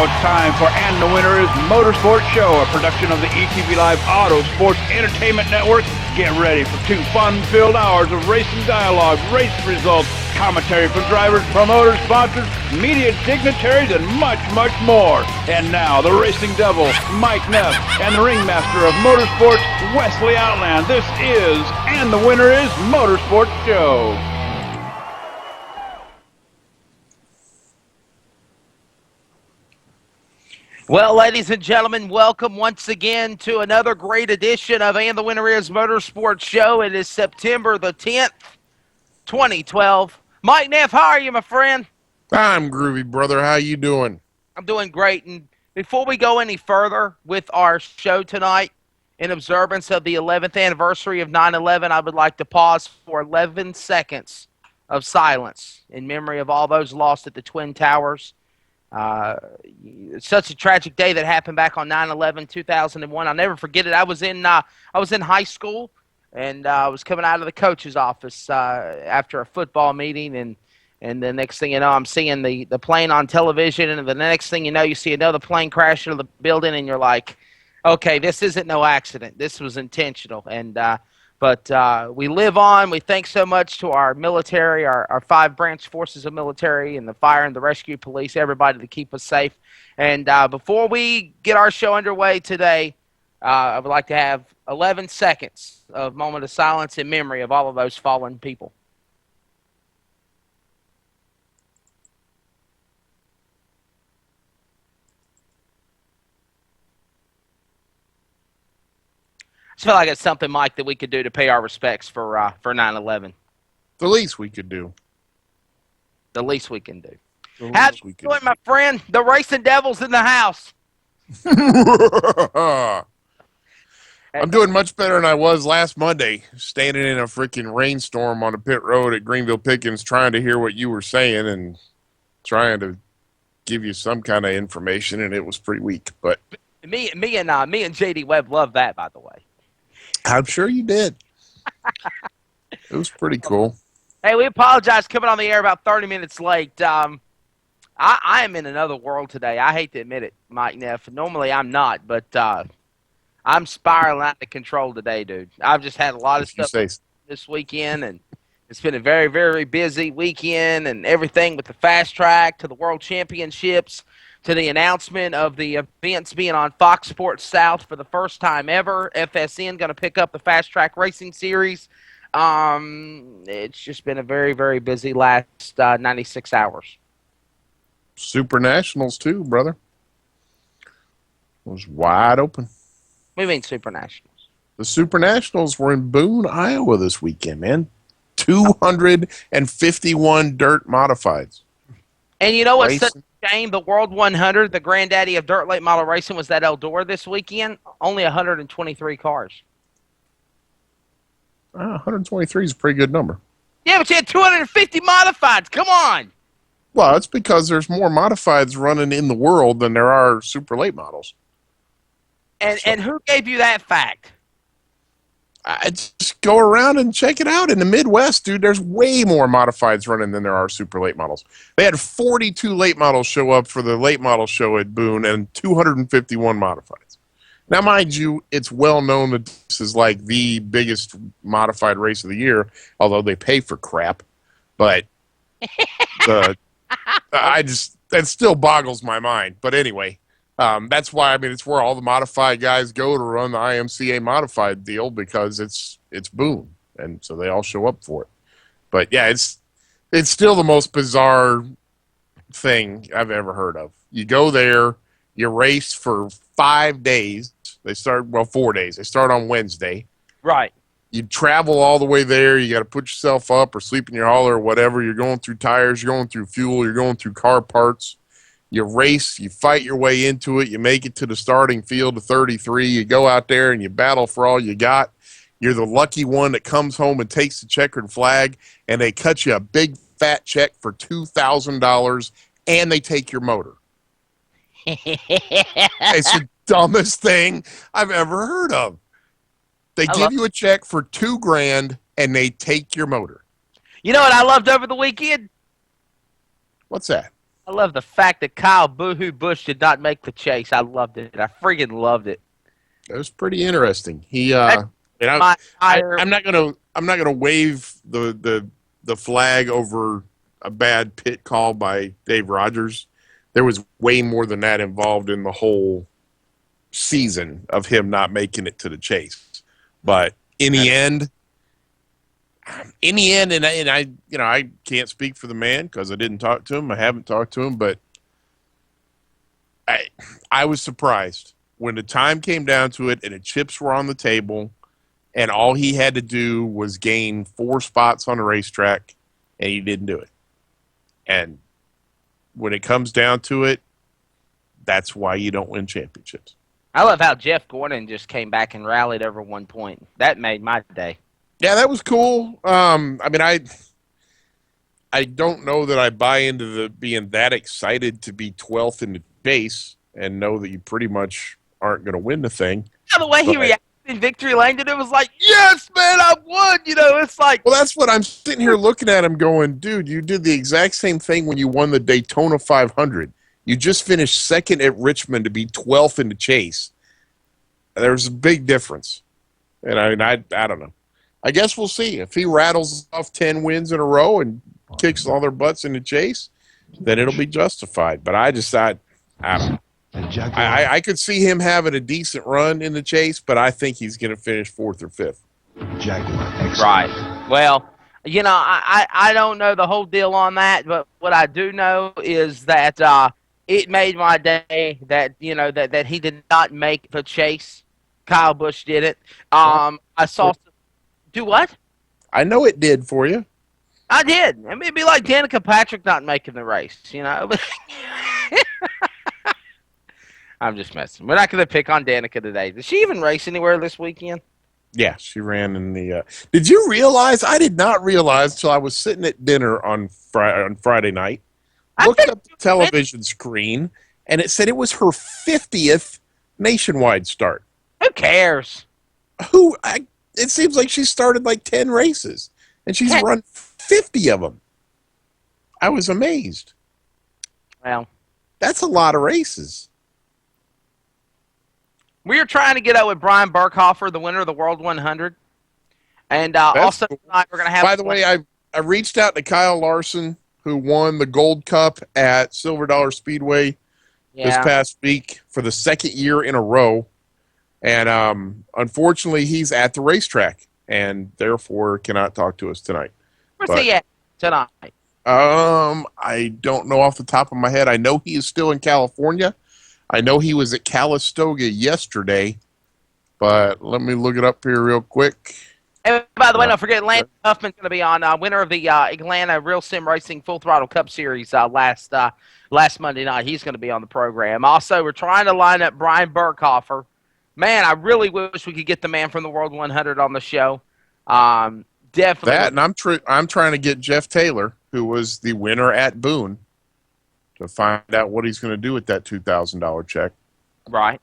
Now it's time for And the Winner is Motorsports Show, a production of the ETV Live Auto Sports Entertainment Network. Get ready for 2 fun-filled hours of racing dialogue, race results, commentary from drivers, promoters, sponsors, media dignitaries, and much, much more. And now, the racing devil, Mike Neff, and the ringmaster of motorsports, Wesley Outland. This is And the Winner is Motorsports Show. Well, ladies and gentlemen, welcome once again to another great edition of And the Winner is Motorsports Show. It is September the 10th, 2012. Mike Neff, how are you, my friend? I'm groovy, brother. How you doing? I'm doing great. And before we go any further with our show tonight, in observance of the 11th anniversary of 9/11, I would like to pause for 11 seconds of silence in memory of all those lost at the Twin Towers. It's such a tragic day that happened back on 9/11, 2001. I'll never forget it. I was in high school, and I was coming out of the coach's office after a football meeting, and the next thing you know, I'm seeing the plane on television, and the next thing you know, you see another plane crash into the building, and you're like, okay, this isn't no accident. This was intentional. But we live on. We thank so much to our military, our 5 branch forces of military, and the fire and the rescue police, everybody to keep us safe. And before we get our show underway today, I would like to have 11 seconds of moment of silence in memory of all of those fallen people. I feel like it's something, Mike, that we could do to pay our respects for 9/11. The least we could do. The least we can do. How you doing, my friend? The Racing Devil's in the house. I'm doing much better than I was last Monday, standing in a freaking rainstorm on a pit road at Greenville Pickens, trying to hear what you were saying and trying to give you some kind of information, and it was pretty weak. But me and JD Webb love that, by the way. I'm sure you did. It was pretty cool. Hey, we apologize coming on the air about 30 minutes late. I am in another world today. I hate to admit it, Mike Neff. Normally I'm not, but I'm spiraling out of control today, dude. I've just had a lot of stuff this weekend, and it's been a very, very busy weekend and everything with the fast track to the World Championships to the announcement of the events being on Fox Sports South for the first time ever. FSN going to pick up the Fast Track Racing Series. It's just been a very, very busy last 96 hours. Super Nationals, too, brother. It was wide open. What do you mean Super Nationals? The Super Nationals were in Boone, Iowa this weekend, man. 251 dirt modifieds. And you know what's such a shame? The World 100, the granddaddy of dirt late model racing, was that Eldora this weekend. Only 123 cars. 123 is a pretty good number. Yeah, but you had 250 modifieds. Come on. Well, it's because there's more modifieds running in the world than there are super late models. And who gave you that fact? I just go around and check it out. In the Midwest, dude, there's way more modifieds running than there are super late models. They had 42 late models show up for the late model show at Boone and 251 modifieds. Now, mind you, it's well known that this is like the biggest modified race of the year, although they pay for crap. But that still boggles my mind. But anyway, that's why, I mean, it's where all the modified guys go to run the IMCA modified deal, because it's Boone, and so they all show up for it. But yeah, it's still the most bizarre thing I've ever heard of. You go there, you race for 5 days. They start 4 days. They start on Wednesday. Right. You travel all the way there. You got to put yourself up or sleep in your hauler or whatever. You're going through tires. You're going through fuel. You're going through car parts. You race, you fight your way into it, you make it to the starting field of 33, you go out there and you battle for all you got. You're the lucky one that comes home and takes the checkered flag, and they cut you a big fat check for $2,000, and they take your motor. It's the dumbest thing I've ever heard of. They give you a check for $2,000, and they take your motor. You know what I loved over the weekend? What's that? I love the fact that Kyle Boohoo Bush did not make the chase. I loved it. I freaking loved it. It was pretty interesting. He That's and my entire. I'm not gonna wave the flag over a bad pit call by Dave Rogers. There was way more than that involved in the whole season of him not making it to the chase. But in the end, and I I can't speak for the man because I didn't talk to him. I haven't talked to him, but I was surprised when the time came down to it and the chips were on the table and all he had to do was gain 4 spots on the racetrack and he didn't do it. And when it comes down to it, that's why you don't win championships. I love how Jeff Gordon just came back and rallied over 1 point. That made my day. Yeah, that was cool. I mean, I don't know that I buy into the being that excited to be 12th in the base and know that you pretty much aren't going to win the thing. Yeah, the way he reacted in victory lane, it was like, yes, man, I won. It's like. Well, that's what I'm sitting here looking at him going, dude, you did the exact same thing when you won the Daytona 500. You just finished second at Richmond to be 12th in the chase. There's a big difference. And I mean, I don't know. I guess we'll see. If he rattles off 10 wins in a row and kicks all their butts in the chase, then it'll be justified. But I don't know. I could see him having a decent run in the chase, but I think he's going to finish 4th or 5th. Jaguar. Right. Well, I don't know the whole deal on that, but what I do know is that it made my day that, that he did not make the chase. Kyle Busch did it. I saw. Do what? I know it did for you. I did. I mean, it'd be like Danica Patrick not making the race, I'm just messing. We're not going to pick on Danica today. Did she even race anywhere this weekend? Yeah, she ran in the. Did you realize? I did not realize till I was sitting at dinner on Friday night. Looked up the television screen, and it said it was her 50th nationwide start. Who cares? It seems like she started like 10 races, and she's run 50 of them. I was amazed. Well, that's a lot of races. We are trying to get out with Brian Burkhofer, the winner of the World 100. And also cool. tonight we're going to have... By the way, I reached out to Kyle Larson, who won the Gold Cup at Silver Dollar Speedway this past week for the 2nd year in a row. And unfortunately, he's at the racetrack and therefore cannot talk to us tonight. Where's he at tonight? I don't know off the top of my head. I know he is still in California. I know he was at Calistoga yesterday, but let me look it up here real quick. And by the way, don't forget, Landon Huffman's going to be on, winner of the Atlanta Real Sim Racing Full Throttle Cup Series last Monday night. He's going to be on the program. Also, we're trying to line up Brian Burkhofer. Man, I really wish we could get the man from the World 100 on the show. Definitely. That, and I'm trying to get Jeff Taylor, who was the winner at Boone, to find out what he's going to do with that $2,000 check. Right.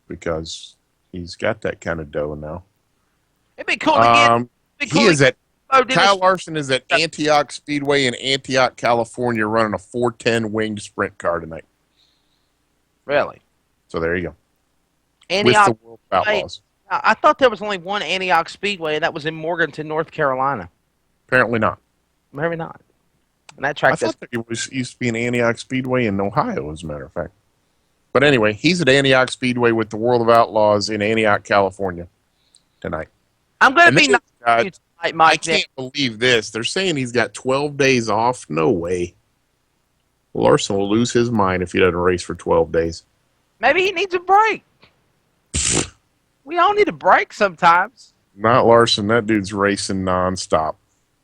Because he's got that kind of dough now. It'd be cool to get. Kyle Larson is at Antioch Speedway in Antioch, California, running a 410 winged sprint car tonight. Really? So there you go. Antioch, with the World Outlaws. I thought there was only one Antioch Speedway, and that was in Morganton, North Carolina. Apparently not. Maybe not. And that track. I thought there used to be an Antioch Speedway in Ohio, as a matter of fact. But anyway, he's at Antioch Speedway with the World of Outlaws in Antioch, California tonight. I'm going to be nice to you tonight, Mike. I can't believe this. They're saying he's got 12 days off. No way. Larson will lose his mind if he doesn't race for 12 days. Maybe he needs a break. We all need a break sometimes. Not Larson. That dude's racing nonstop.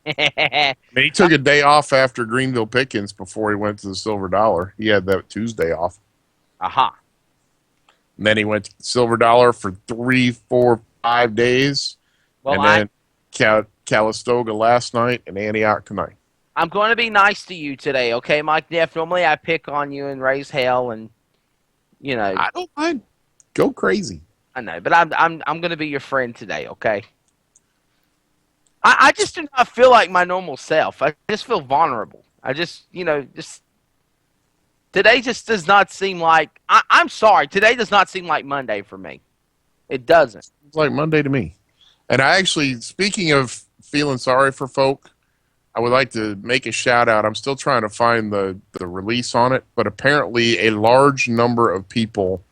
I mean, he took a day off after Greenville Pickens before he went to the Silver Dollar. He had that Tuesday off. Aha. And then he went to the Silver Dollar for 3, 4, 5 days. Well, and then Calistoga last night and Antioch tonight. I'm going to be nice to you today, okay, Mike Neff? Normally I pick on you and raise hell and, I don't mind. Go crazy. I know, but I'm going to be your friend today, okay? I just do not feel like my normal self. I just feel vulnerable. I just, just today just does not seem like. I'm sorry. Today does not seem like Monday for me. It doesn't. It's like Monday to me. And I actually, speaking of feeling sorry for folk, I would like to make a shout out. I'm still trying to find the release on it, but apparently a large number of people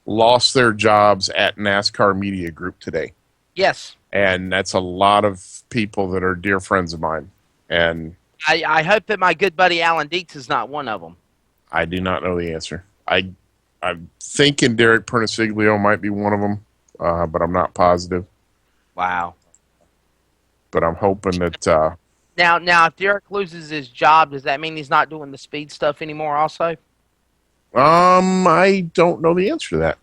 lost their jobs at NASCAR Media Group today. Yes. And that's a lot of people that are dear friends of mine. And I hope that my good buddy Alan Dietz is not one of them. I do not know the answer. I'm thinking Derek Perniciglio might be one of them, but I'm not positive. Wow. But I'm hoping that... Now, if Derek loses his job, does that mean he's not doing the speed stuff anymore also? I don't know the answer to that.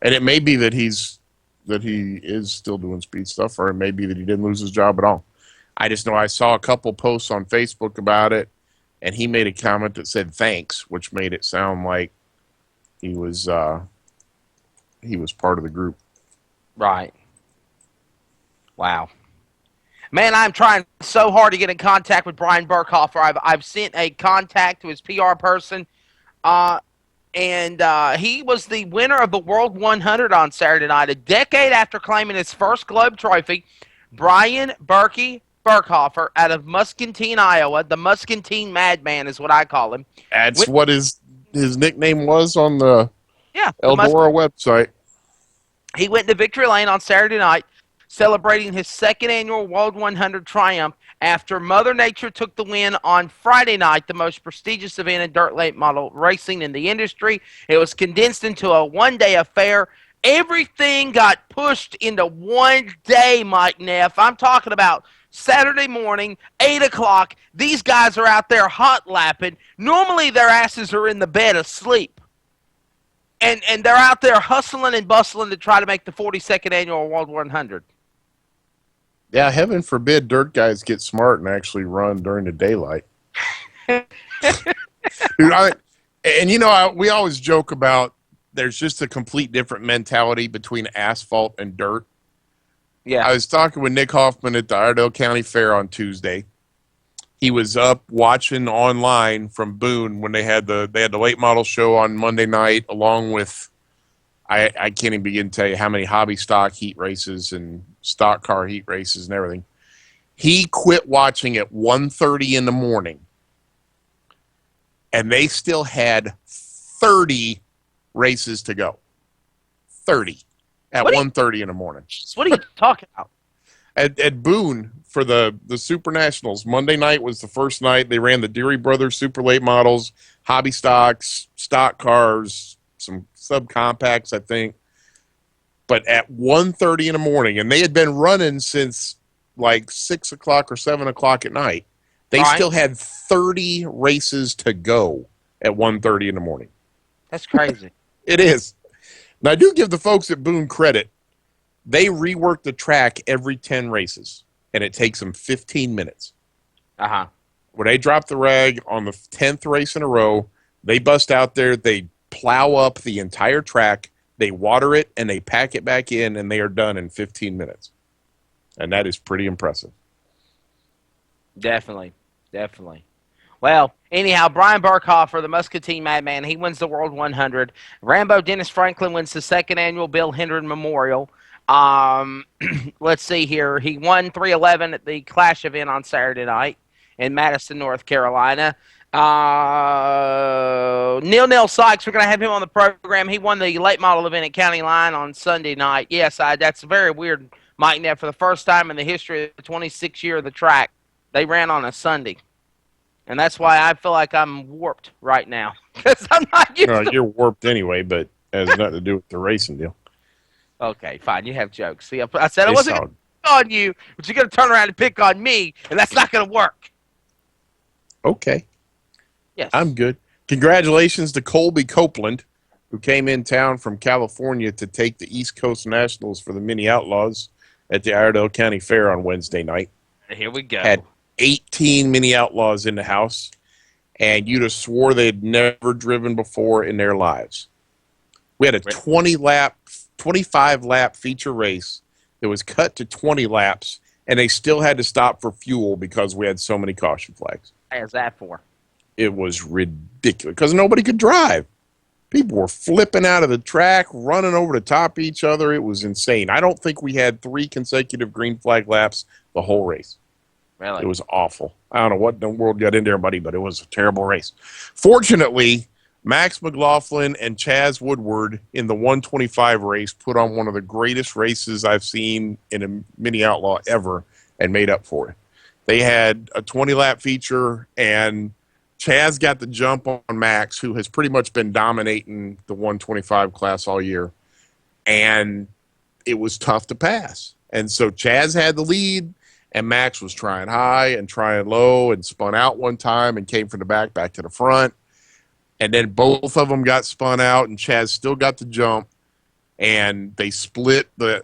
And it may be that he is still doing speed stuff, or it may be that he didn't lose his job at all. I just know I saw a couple posts on Facebook about it, and he made a comment that said thanks, which made it sound like he was part of the group. Right. Wow. Man, I'm trying so hard to get in contact with Brian Burkhofer. I've sent a contact to his PR person, and he was the winner of the World 100 on Saturday night. A decade after claiming his first Globe Trophy, Brian Burkhofer out of Muscatine, Iowa. The Muscatine Madman is what I call him. That's what his nickname was on the Eldora website. He went to Victory Lane on Saturday night, celebrating his second annual World 100 triumph after Mother Nature took the win on Friday night, the most prestigious event in dirt late model racing in the industry. It was condensed into a one-day affair. Everything got pushed into one day, Mike Neff. I'm talking about Saturday morning, 8 o'clock. These guys are out there hot lapping. Normally their asses are in the bed asleep. And they're out there hustling and bustling to try to make the 42nd annual World 100. Yeah, heaven forbid dirt guys get smart and actually run during the daylight. Dude, we always joke about there's just a complete different mentality between asphalt and dirt. Yeah. I was talking with Nick Hoffman at the Iredell County Fair on Tuesday. He was up watching online from Boone when they had the late model show on Monday night, along with I can't even begin to tell you how many hobby stock heat races and stock car heat races and everything. He quit watching at 1:30 in the morning, and they still had 30 races to go. 30 at 1:30 in the morning. What are you talking about? At Boone for the Super Nationals, Monday night was the first night. They ran the Deary Brothers Super Late Models, hobby stocks, stock cars, some subcompacts, I think. But at 1:30 in the morning, and they had been running since like 6 o'clock or 7 o'clock at night. They still had 30 races to go at 1:30 in the morning. That's crazy. It is. Now, I do give the folks at Boone credit. They rework the track every 10 races, and it takes them 15 minutes. Uh-huh. When they drop the rag on the 10th race in a row, they bust out there, they plow up the entire track, they water it, and they pack it back in, and they are done in 15 minutes. And that is pretty impressive. Definitely. Well, anyhow, Brian Burkhofer, the Muscatine Madman, he wins the World 100. Rambo Dennis Franklin wins the second annual Bill Hendren Memorial. Let's see here. He won 311 at the Clash event on Saturday night in Madison, North Carolina. Neil Sykes, we're going to have him on the program. He won the late model event at County Line on Sunday night. Yes, that's very weird, Mike Neff. For the first time in the history of the 26th year of the track, they ran on a Sunday. And that's why I feel like I'm warped right now. Because I'm not used to... You're warped anyway, but it has nothing to do with the racing deal. Okay, fine. You have jokes. See, I said I wasn't going to pick on you, but you're going to turn around and pick on me, and that's not going to work. Okay. Yes. I'm good. Congratulations to Colby Copeland, who came in town from California to take the East Coast Nationals for the Mini Outlaws at the Iredell County Fair on Wednesday night. Here we go. Had 18 Mini Outlaws in the house, and you'd have swore they'd never driven before in their lives. We had a 25-lap feature race that was cut to 20 laps, and they still had to stop for fuel because we had so many caution flags. What is that for? It was ridiculous because nobody could drive. People were flipping out of the track, running over the top of each other. It was insane. I don't think we had 3 consecutive green flag laps the whole race. Really? It was awful. I don't know what in the world got in there, buddy, but it was a terrible race. Fortunately, Max McLaughlin and Chaz Woodward in the 125 race put on one of the greatest races I've seen in a mini outlaw ever and made up for it. They had a 20-lap feature, and Chaz got the jump on Max, who has pretty much been dominating the 125 class all year, and it was tough to pass. And so Chaz had the lead, and Max was trying high and trying low and spun out one time and came from the back to the front. And then both of them got spun out, and Chaz still got the jump. And they split the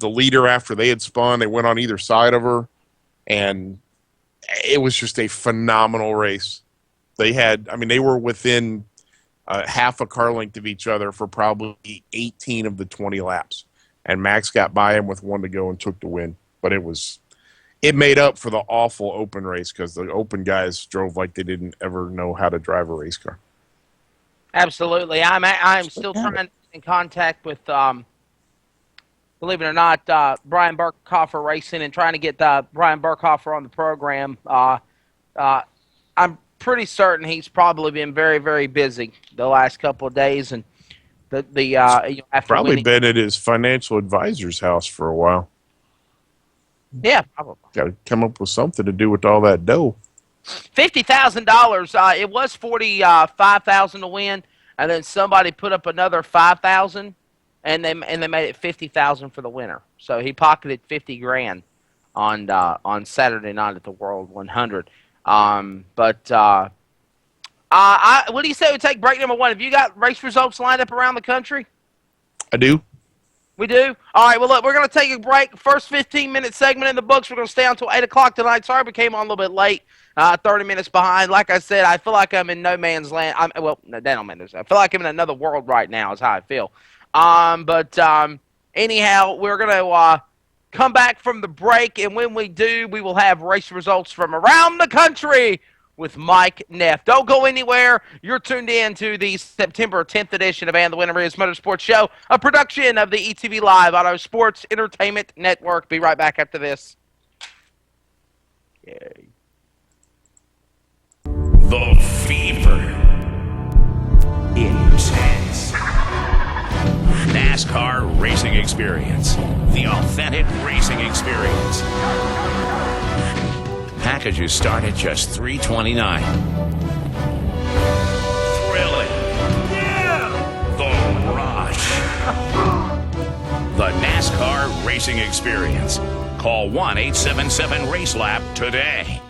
leader after they had spun. They went on either side of her, and it was just a phenomenal race. They were within half a car length of each other for probably 18 of the 20 laps. And Max got by him with 1 to go and took the win. But it made up for the awful open race because the open guys drove like they didn't ever know how to drive a race car. Absolutely. I'm still trying to get in contact with, believe it or not, Brian Burkhofer Racing and trying to get Brian Burkhofer on the program. I'm pretty certain he's probably been very, very busy the last couple of days, and after probably winning, been at his financial advisor's house for a while. yeah, probably. Got to come up with something to do with all that dough. $50,000. It was $45,000 to win, and then somebody put up another $5,000, and they made it $50,000 for the winner. So he pocketed $50,000 on Saturday night at the World 100. What do you say we take break number 1? Have you got race results lined up around the country? I do. We do? All right, well, look, we're going to take a break. First 15-minute segment in the books. We're going to stay until 8 o'clock tonight. Sorry we came on a little bit late, 30 minutes behind. Like I said, I feel like I'm in no man's land. I feel like I'm in another world right now is how I feel. Anyhow, we're going to come back from the break, and when we do, we will have race results from around the country with Mike Neff. Don't go anywhere. You're tuned in to the September 10th edition of AndTheWinnerIS Motorsports Show, a production of the ETV Live Auto Sports Entertainment Network. Be right back after this. Yay. The fever. Intense. NASCAR racing experience. The authentic racing experience. Packages start at just $329. Thrilling. Yeah! The rush. The NASCAR racing experience. Call 1-877-RACE-LAP today.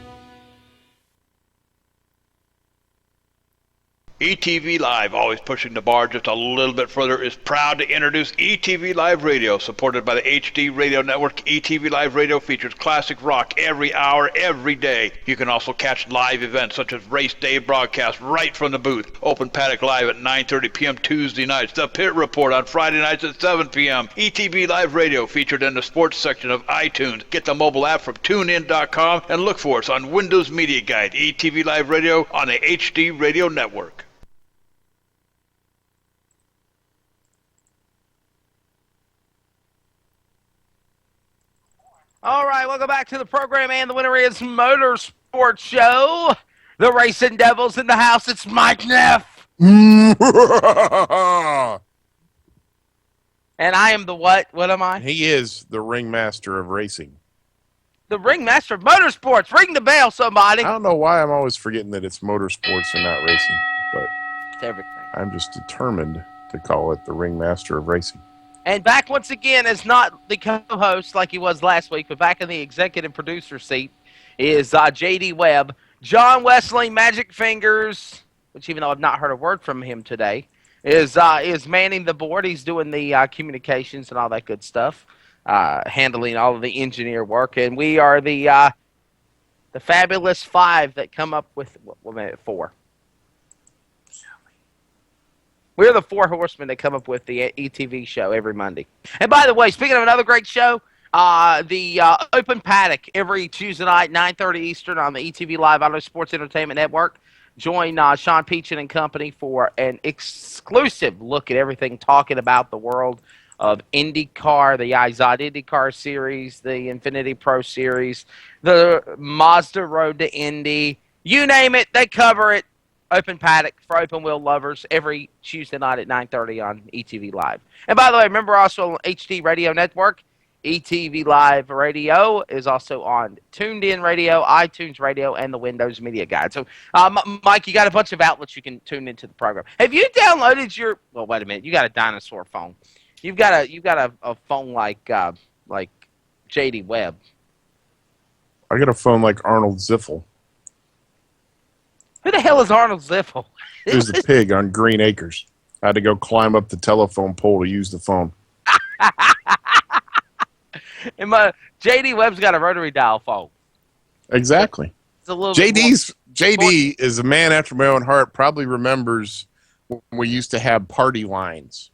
ETV Live, always pushing the bar just a little bit further, is proud to introduce ETV Live Radio, supported by the HD Radio Network. ETV Live Radio features classic rock every hour, every day. You can also catch live events such as Race Day broadcast right from the booth. Open Paddock Live at 9:30 p.m. Tuesday nights. The Pit Report on Friday nights at 7 p.m. ETV Live Radio featured in the sports section of iTunes. Get the mobile app from TuneIn.com and look for us on Windows Media Guide. ETV Live Radio on the HD Radio Network. All right, welcome back to the program, and the winner is Motorsports Show. The Racing Devils in the house. It's Mike Neff. And I am the what? What am I? He is the ringmaster of racing. The ringmaster of motorsports. Ring the bell, somebody. I don't know why I'm always forgetting that it's motorsports and not racing, but It's everything. I'm just determined to call it the ringmaster of racing. And back once again as not the co-host like he was last week, but back in the executive producer seat is J.D. Webb. John Wesley, Magic Fingers, which even though I've not heard a word from him today, is manning the board. He's doing the communications and all that good stuff, handling all of the engineer work. And we are the fabulous 5 that come up with, what made it 4? We're the 4 horsemen that come up with the ETV show every Monday. And by the way, speaking of another great show, The Open Paddock every Tuesday night, 9:30 Eastern on the ETV Live Auto Sports Entertainment Network. Join Sean Peachin and company for an exclusive look at everything talking about the world of IndyCar, the IZOD IndyCar Series, the Infinity Pro Series, the Mazda Road to Indy. You name it, they cover it. Open Paddock for open wheel lovers every Tuesday night at 9:30 on ETV Live. And by the way, remember also on HD Radio Network, ETV Live Radio is also on Tuned In Radio, iTunes Radio, and the Windows Media Guide. So, Mike, you got a bunch of outlets you can tune into the program. Have you downloaded your? Well, wait a minute. You got a dinosaur phone. You've got a phone like JD Webb. I got a phone like Arnold Ziffel. Who the hell is Arnold Ziffel? Who's the pig on Green Acres? I had to go climb up the telephone pole to use the phone. And JD Webb's got a rotary dial phone. Exactly. It's a little JD is a man after my own heart. Probably remembers when we used to have party lines,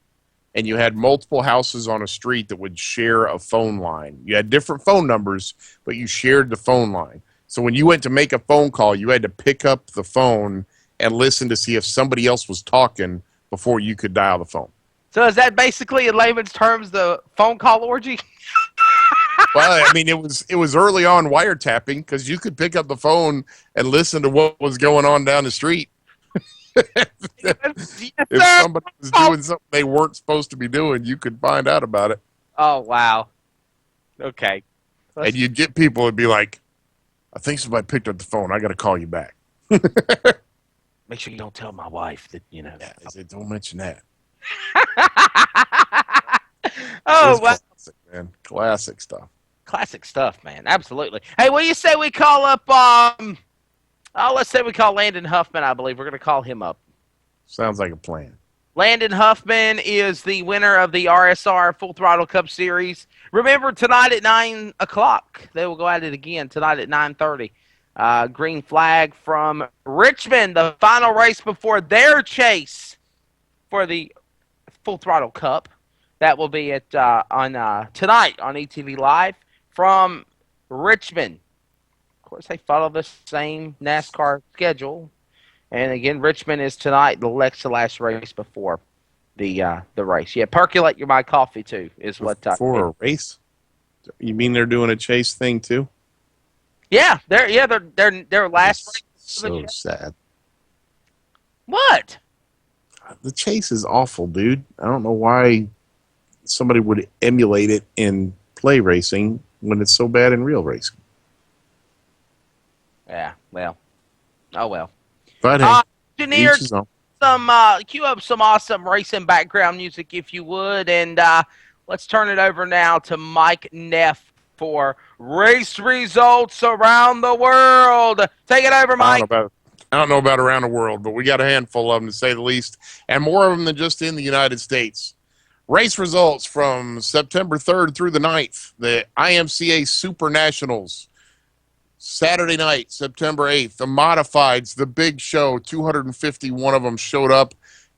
and you had multiple houses on a street that would share a phone line. You had different phone numbers, but you shared the phone line. So when you went to make a phone call, you had to pick up the phone and listen to see if somebody else was talking before you could dial the phone. So is that basically, in layman's terms, the phone call orgy? Well, I mean, it was early on wiretapping because you could pick up the phone and listen to what was going on down the street. If somebody was doing something they weren't supposed to be doing, you could find out about it. Oh, wow. Okay. And you'd get people would be like, I think somebody picked up the phone. I got to call you back. Make sure you don't tell my wife that, you know. Yeah, I said, don't mention that. Oh, wow. Classic, man. Classic stuff. Classic stuff, man. Absolutely. Hey, what do you say we call up, let's say we call Landon Huffman, I believe. We're going to call him up. Sounds like a plan. Landon Huffman is the winner of the RSR Full Throttle Cup Series. Remember, tonight at 9 o'clock, they will go at it again tonight at 9:30. Green flag from Richmond, the final race before their chase for the Full Throttle Cup. That will be at tonight on ETV Live from Richmond. Of course, they follow the same NASCAR schedule. And again, Richmond is tonight, the last race before the race. Yeah, percolate your my coffee too is what. For a race? You mean they're doing a chase thing too? Yeah, they're last race. So sad. What? The chase is awful, dude. I don't know why somebody would emulate it in play racing when it's so bad in real racing. Yeah, well. Oh, well. But hey, engineer, cue up some awesome racing background music, if you would, and let's turn it over now to Mike Neff for race results around the world. Take it over, Mike. I don't know about around the world, but we got a handful of them, to say the least, and more of them than just in the United States. Race results from September 3rd through the 9th, the IMCA Super Nationals. Saturday night, September 8th, the Modifieds, the big show, 251 of them showed up.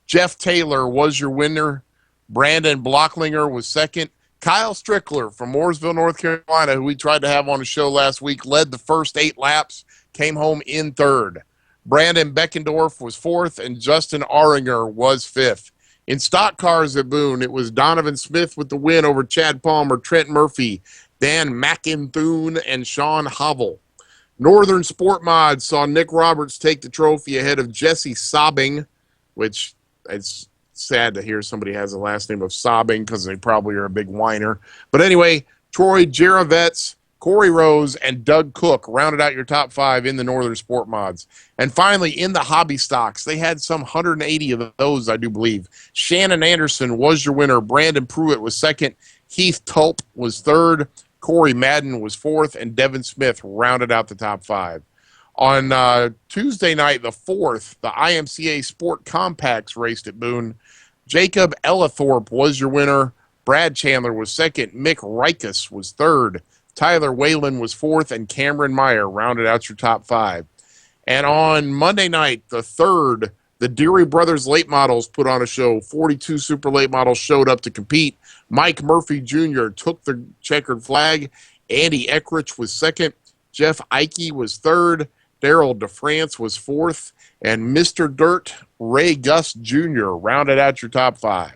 Jeff Taylor was your winner. Brandon Blocklinger was second. Kyle Strickler from Mooresville, North Carolina, who we tried to have on the show last week, led the first 8 laps, came home in third. Brandon Beckendorf was fourth, and Justin Aringer was fifth. In stock cars at Boone, it was Donovan Smith with the win over Chad Palmer, Trent Murphy, Dan McInthune, and Sean Hovell. Northern Sport Mod saw Nick Roberts take the trophy ahead of Jesse Sobbing, which it's sad to hear somebody has a last name of Sobbing because they probably are a big whiner. But anyway, Troy Jaravets, Corey Rose, and Doug Cook rounded out your top 5 in the Northern Sport Mods. And finally, in the hobby stocks, they had some 180 of those, I do believe. Shannon Anderson was your winner. Brandon Pruitt was second. Heath Tulp was third. Corey Madden was fourth, and Devin Smith rounded out the top 5. On Tuesday night, the 4th, the IMCA Sport Compacts raced at Boone. Jacob Ellithorpe was your winner. Brad Chandler was second. Mick Rikus was third. Tyler Whalen was fourth, and Cameron Meyer rounded out your top 5. And on Monday night, the 3rd, the Deary Brothers Late Models put on a show. 42 super late models showed up to compete. Mike Murphy Jr. took the checkered flag. Andy Eckrich was second. Jeff Ike was third. Daryl DeFrance was fourth. And Mr. Dirt, Ray Gus Jr. rounded out your top 5.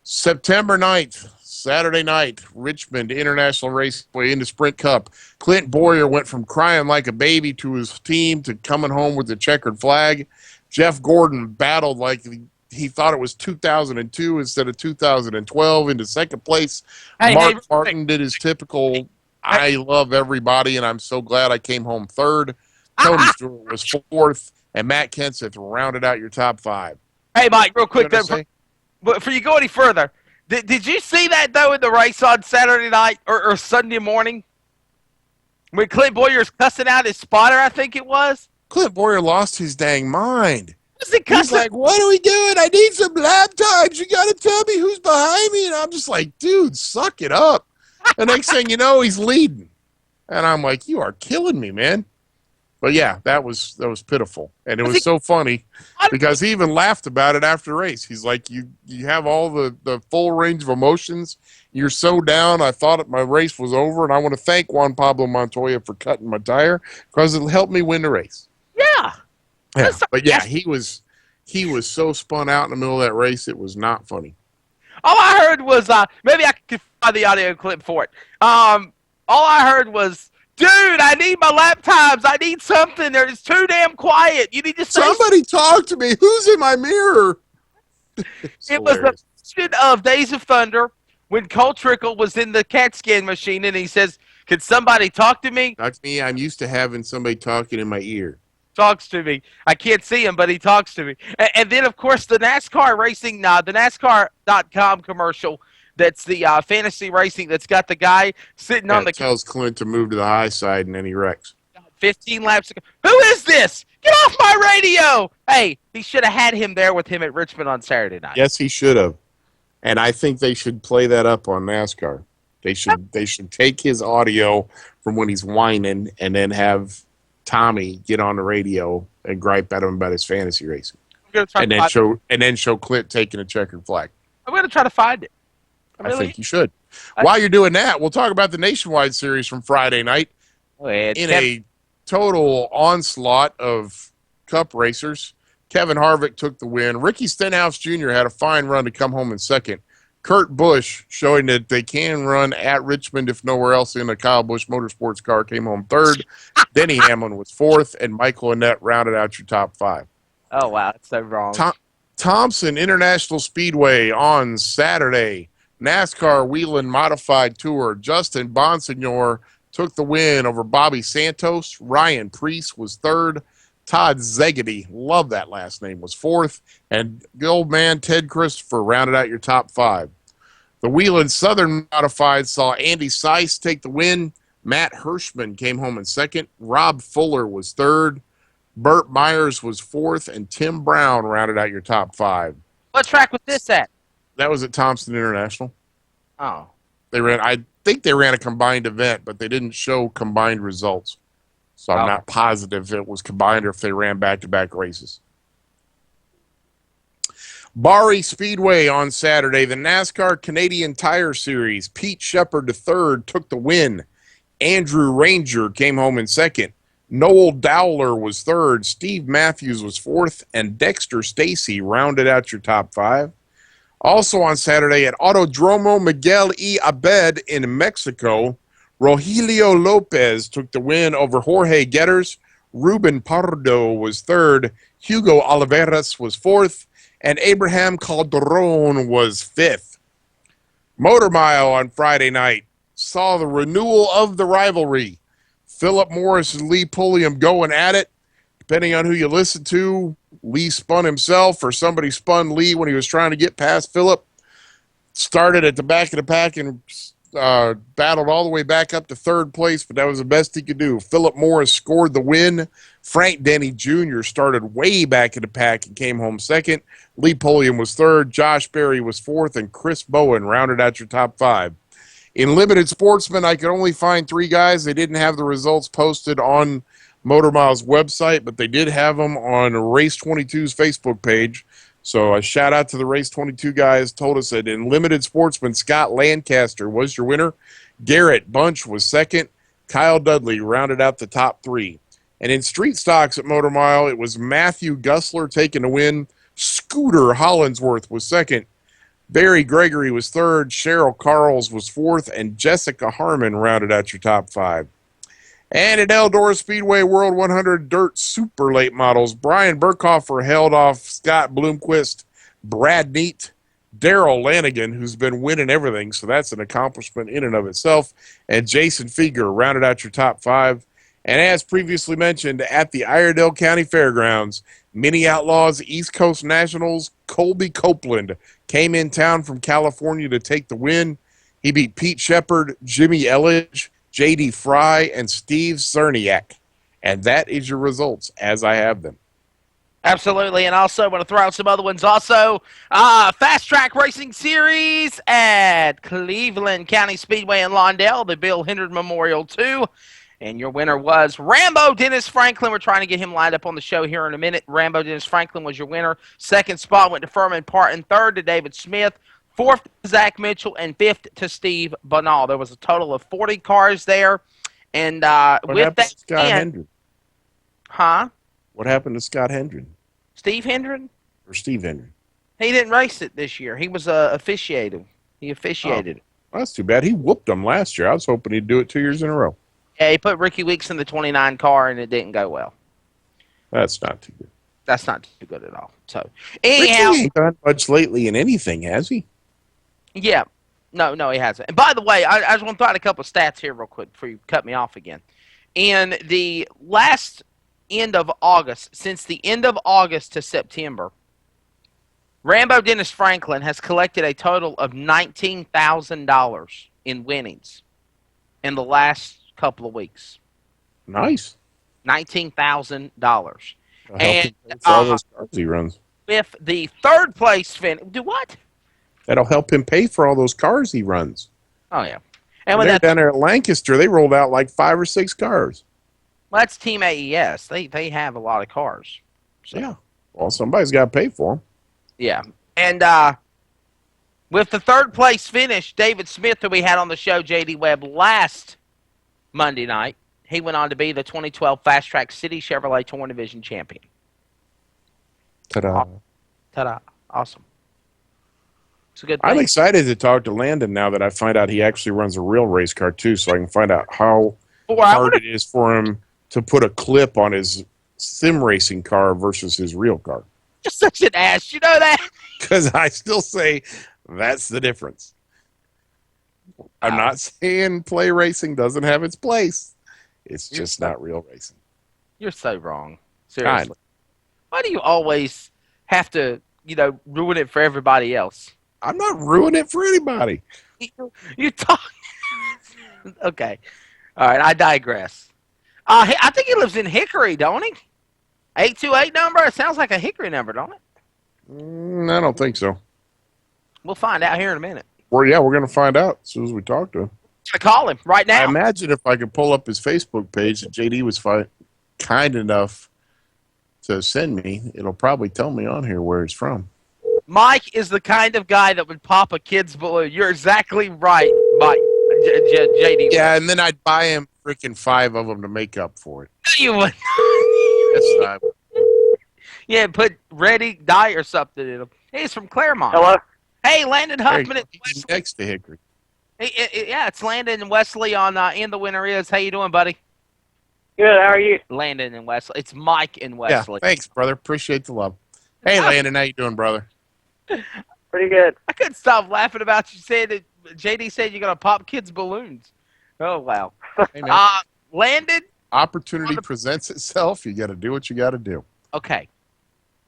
September 9th, Saturday night, Richmond International Raceway in the Sprint Cup. Clint Boyer went from crying like a baby to his team to coming home with the checkered flag. Jeff Gordon battled like he thought it was 2002 instead of 2012 into second place. Mark Martin did his typical, I love everybody, and I'm so glad I came home third. Tony Stewart was fourth, and Matt Kenseth rounded out your top 5. Hey, Mike, real quick, before you go any further, did you see that, though, in the race on Saturday night or Sunday morning? When Clint Boyer's cussing out his spotter, I think it was? Clint Boyer lost his dang mind. He's like, what are we doing? I need some lap times. You got to tell me who's behind me. And I'm just like, dude, suck it up. The next thing you know, he's leading. And I'm like, you are killing me, man. But yeah, that was pitiful. And it was so funny because he even laughed about it after the race. He's like, you have all the full range of emotions. You're so down. I thought my race was over, and I want to thank Juan Pablo Montoya for cutting my tire because it helped me win the race. Yeah. But yeah, he was so spun out in the middle of that race, it was not funny. All I heard was, maybe I could find the audio clip for it. All I heard was, dude, I need my lap times. I need something. It's too damn quiet. You need to say somebody talk to me. Who's in my mirror? It was the question of Days of Thunder when Cole Trickle was in the CAT scan machine, and he says, can somebody talk to me? Talk to me. I'm used to having somebody talking in my ear. Talks to me. I can't see him, but he talks to me. And then, of course, the NASCAR racing, the NASCAR.com commercial. That's the fantasy racing that's got the guy sitting on the... tells Clint to move to the high side, and then he wrecks. 15 laps ago. Who is this? Get off my radio! Hey, he should have had him there with him at Richmond on Saturday night. Yes, he should have. And I think they should play that up on NASCAR. They should take his audio from when he's whining and then have Tommy get on the radio and gripe at him about his fantasy racing. And then show Clint taking a checkered flag. I'm going to try to find it. I think you should. While you're doing that, we'll talk about the Nationwide Series from Friday night in a total onslaught of Cup racers. Kevin Harvick took the win. Ricky Stenhouse Jr. had a fine run to come home in second. Kurt Busch, showing that they can run at Richmond if nowhere else in a Kyle Busch Motorsports car, came home third. Denny Hamlin was fourth, and Michael Annett rounded out your top 5. Oh, wow. That's so wrong. Thompson International Speedway on Saturday. NASCAR Whelen Modified Tour. Justin Bonsignor took the win over Bobby Santos. Ryan Preece was third. Todd Zegedy, love that last name, was fourth. And the old man Ted Christopher rounded out your top 5. The Whelen Southern Modified saw Andy Seiss take the win. Matt Hirschman came home in second. Rob Fuller was third. Burt Myers was fourth. And Tim Brown rounded out your top 5. What track was this at? That was at Thompson International. Oh. I think they ran a combined event, but they didn't show combined results. So I'm not positive if it was combined or if they ran back-to-back races. Barrie Speedway on Saturday, the NASCAR Canadian Tire Series. Pete Shepard III took the win. Andrew Ranger came home in second. Noel Dowler was third. Steve Matthews was fourth. And Dexter Stacy rounded out your top 5. Also on Saturday at Autodromo Miguel E. Abed in Mexico, Rogelio Lopez took the win over Jorge Getters. Ruben Pardo was third. Hugo Oliveras was fourth. And Abraham Calderon was fifth. Motor Mile on Friday night saw the renewal of the rivalry. Philip Morris and Lee Pulliam going at it. Depending on who you listen to, Lee spun himself or somebody spun Lee when he was trying to get past Philip. Started at the back of the pack and battled all the way back up to third place, but that was the best he could do. Philip Morris scored the win. Frank Denny Jr. started way back in the pack and came home second. Lee Pulliam was third. Josh Berry was fourth, and Chris Bowen rounded out your top 5. In Limited Sportsman, I could only find 3 guys. They didn't have the results posted on Motor Mile's website, but they did have them on Race 22's Facebook page. So a shout out to the Race 22 guys. Told us that in limited sportsman, Scott Lancaster was your winner. Garrett Bunch was second. Kyle Dudley rounded out the top 3. And in street stocks at Motor Mile, it was Matthew Gussler taking the win. Scooter Hollinsworth was second. Barry Gregory was third. Cheryl Carls was fourth. And Jessica Harmon rounded out your top 5. And at Eldora Speedway World 100 Dirt Super Late Models, Brian Burkhofer held off Scott Bloomquist, Brad Neat, Daryl Lanigan, who's been winning everything, so that's an accomplishment in and of itself, and Jason Feger rounded out your top 5. And as previously mentioned, at the Iredell County Fairgrounds, Mini Outlaws East Coast Nationals, Colby Copeland came in town from California to take the win. He beat Pete Shepard, Jimmy Elledge, J.D. Fry, and Steve Cerniak. And that is your results as I have them. Absolutely, and also want to throw out some other ones. Also, Fast Track Racing Series at Cleveland County Speedway in Lawndale, the Bill Hendred Memorial 2. And your winner was Rambo Dennis Franklin. We're trying to get him lined up on the show here in a minute. Rambo Dennis Franklin was your winner. Second spot went to Furman Parton. Third to David Smith. Fourth to Zach Mitchell. And fifth to Steve Bonall. There was a total of 40 cars there. And with that, Scott Hendren? Huh? What happened to Scott Hendren? Steve Hendren? Or Steve Hendren? He didn't race it this year. He was officiating. He officiated. Oh, well, that's too bad. He whooped them last year. I was hoping he'd do it 2 years in a row. Yeah, he put Ricky Weeks in the 29 car, and it didn't go well. That's not too good. That's not too good at all. So, anyhow, Ricky ain't done much lately in anything, has he? Yeah. No, he hasn't. And by the way, I just want to throw out a couple of stats here real quick before you cut me off again. In the last end of August, since the end of August to September, Rambo Dennis Franklin has collected a total of $19,000 in winnings in the last couple of weeks. Nice. $19,000. And all those cars he runs. With the third place finish, do what? That'll help him pay for all those cars he runs. Oh yeah, and When with they're that, down there at Lancaster, they rolled out like 5 or 6 cars. well, that's Team AES. They have a lot of cars. So. Yeah. Well, somebody's got to pay for them. Yeah, and with the third place finish, David Smith, who we had on the show, JD Webb, last Monday night, he went on to be the 2012 Fast Track City Chevrolet Touring Division champion. Ta-da. Ta-da. Awesome. It's a good I'm thing. excited to talk to Landon now that I find out he actually runs a real race car, too, so I can find out how hard it is for him to put a clip on his sim racing car versus his real car. You're such an ass. You know that? Because I still say that's the difference. I'm not saying play racing doesn't have its place. It's just not real racing. You're so wrong. Seriously. Why do you always have to, ruin it for everybody else? I'm not ruining it for anybody. You talk. Okay. All right. I digress. I think he lives in Hickory, don't he? 828 number? It sounds like a Hickory number, don't it? I don't think so. We'll find out here in a minute. Well, yeah, we're going to find out as soon as we talk to him. I call him right now. I imagine if I could pull up his Facebook page that JD was kind enough to send me, it'll probably tell me on here where he's from. Mike is the kind of guy that would pop a kid's balloon. You're exactly right, Mike. JD. Yeah, and then I'd buy him freaking 5 of them to make up for it. You would. Yes, I would. Yeah, put ready, die, or something in him. He's from Claremont. Hello? Hey, Landon Huffman. He's next to Hickory. Yeah, it's Landon and Wesley on AndTheWinnerIS. How you doing, buddy? Good, how are you? Landon and Wesley. It's Mike and Wesley. Yeah, thanks, brother. Appreciate the love. Hey, Landon, how you doing, brother? Pretty good. I couldn't stop laughing about you saying that JD said you're going to pop kids' balloons. Oh, wow. Hey, man. Landon? Opportunity presents itself. You got to do what you got to do. Okay.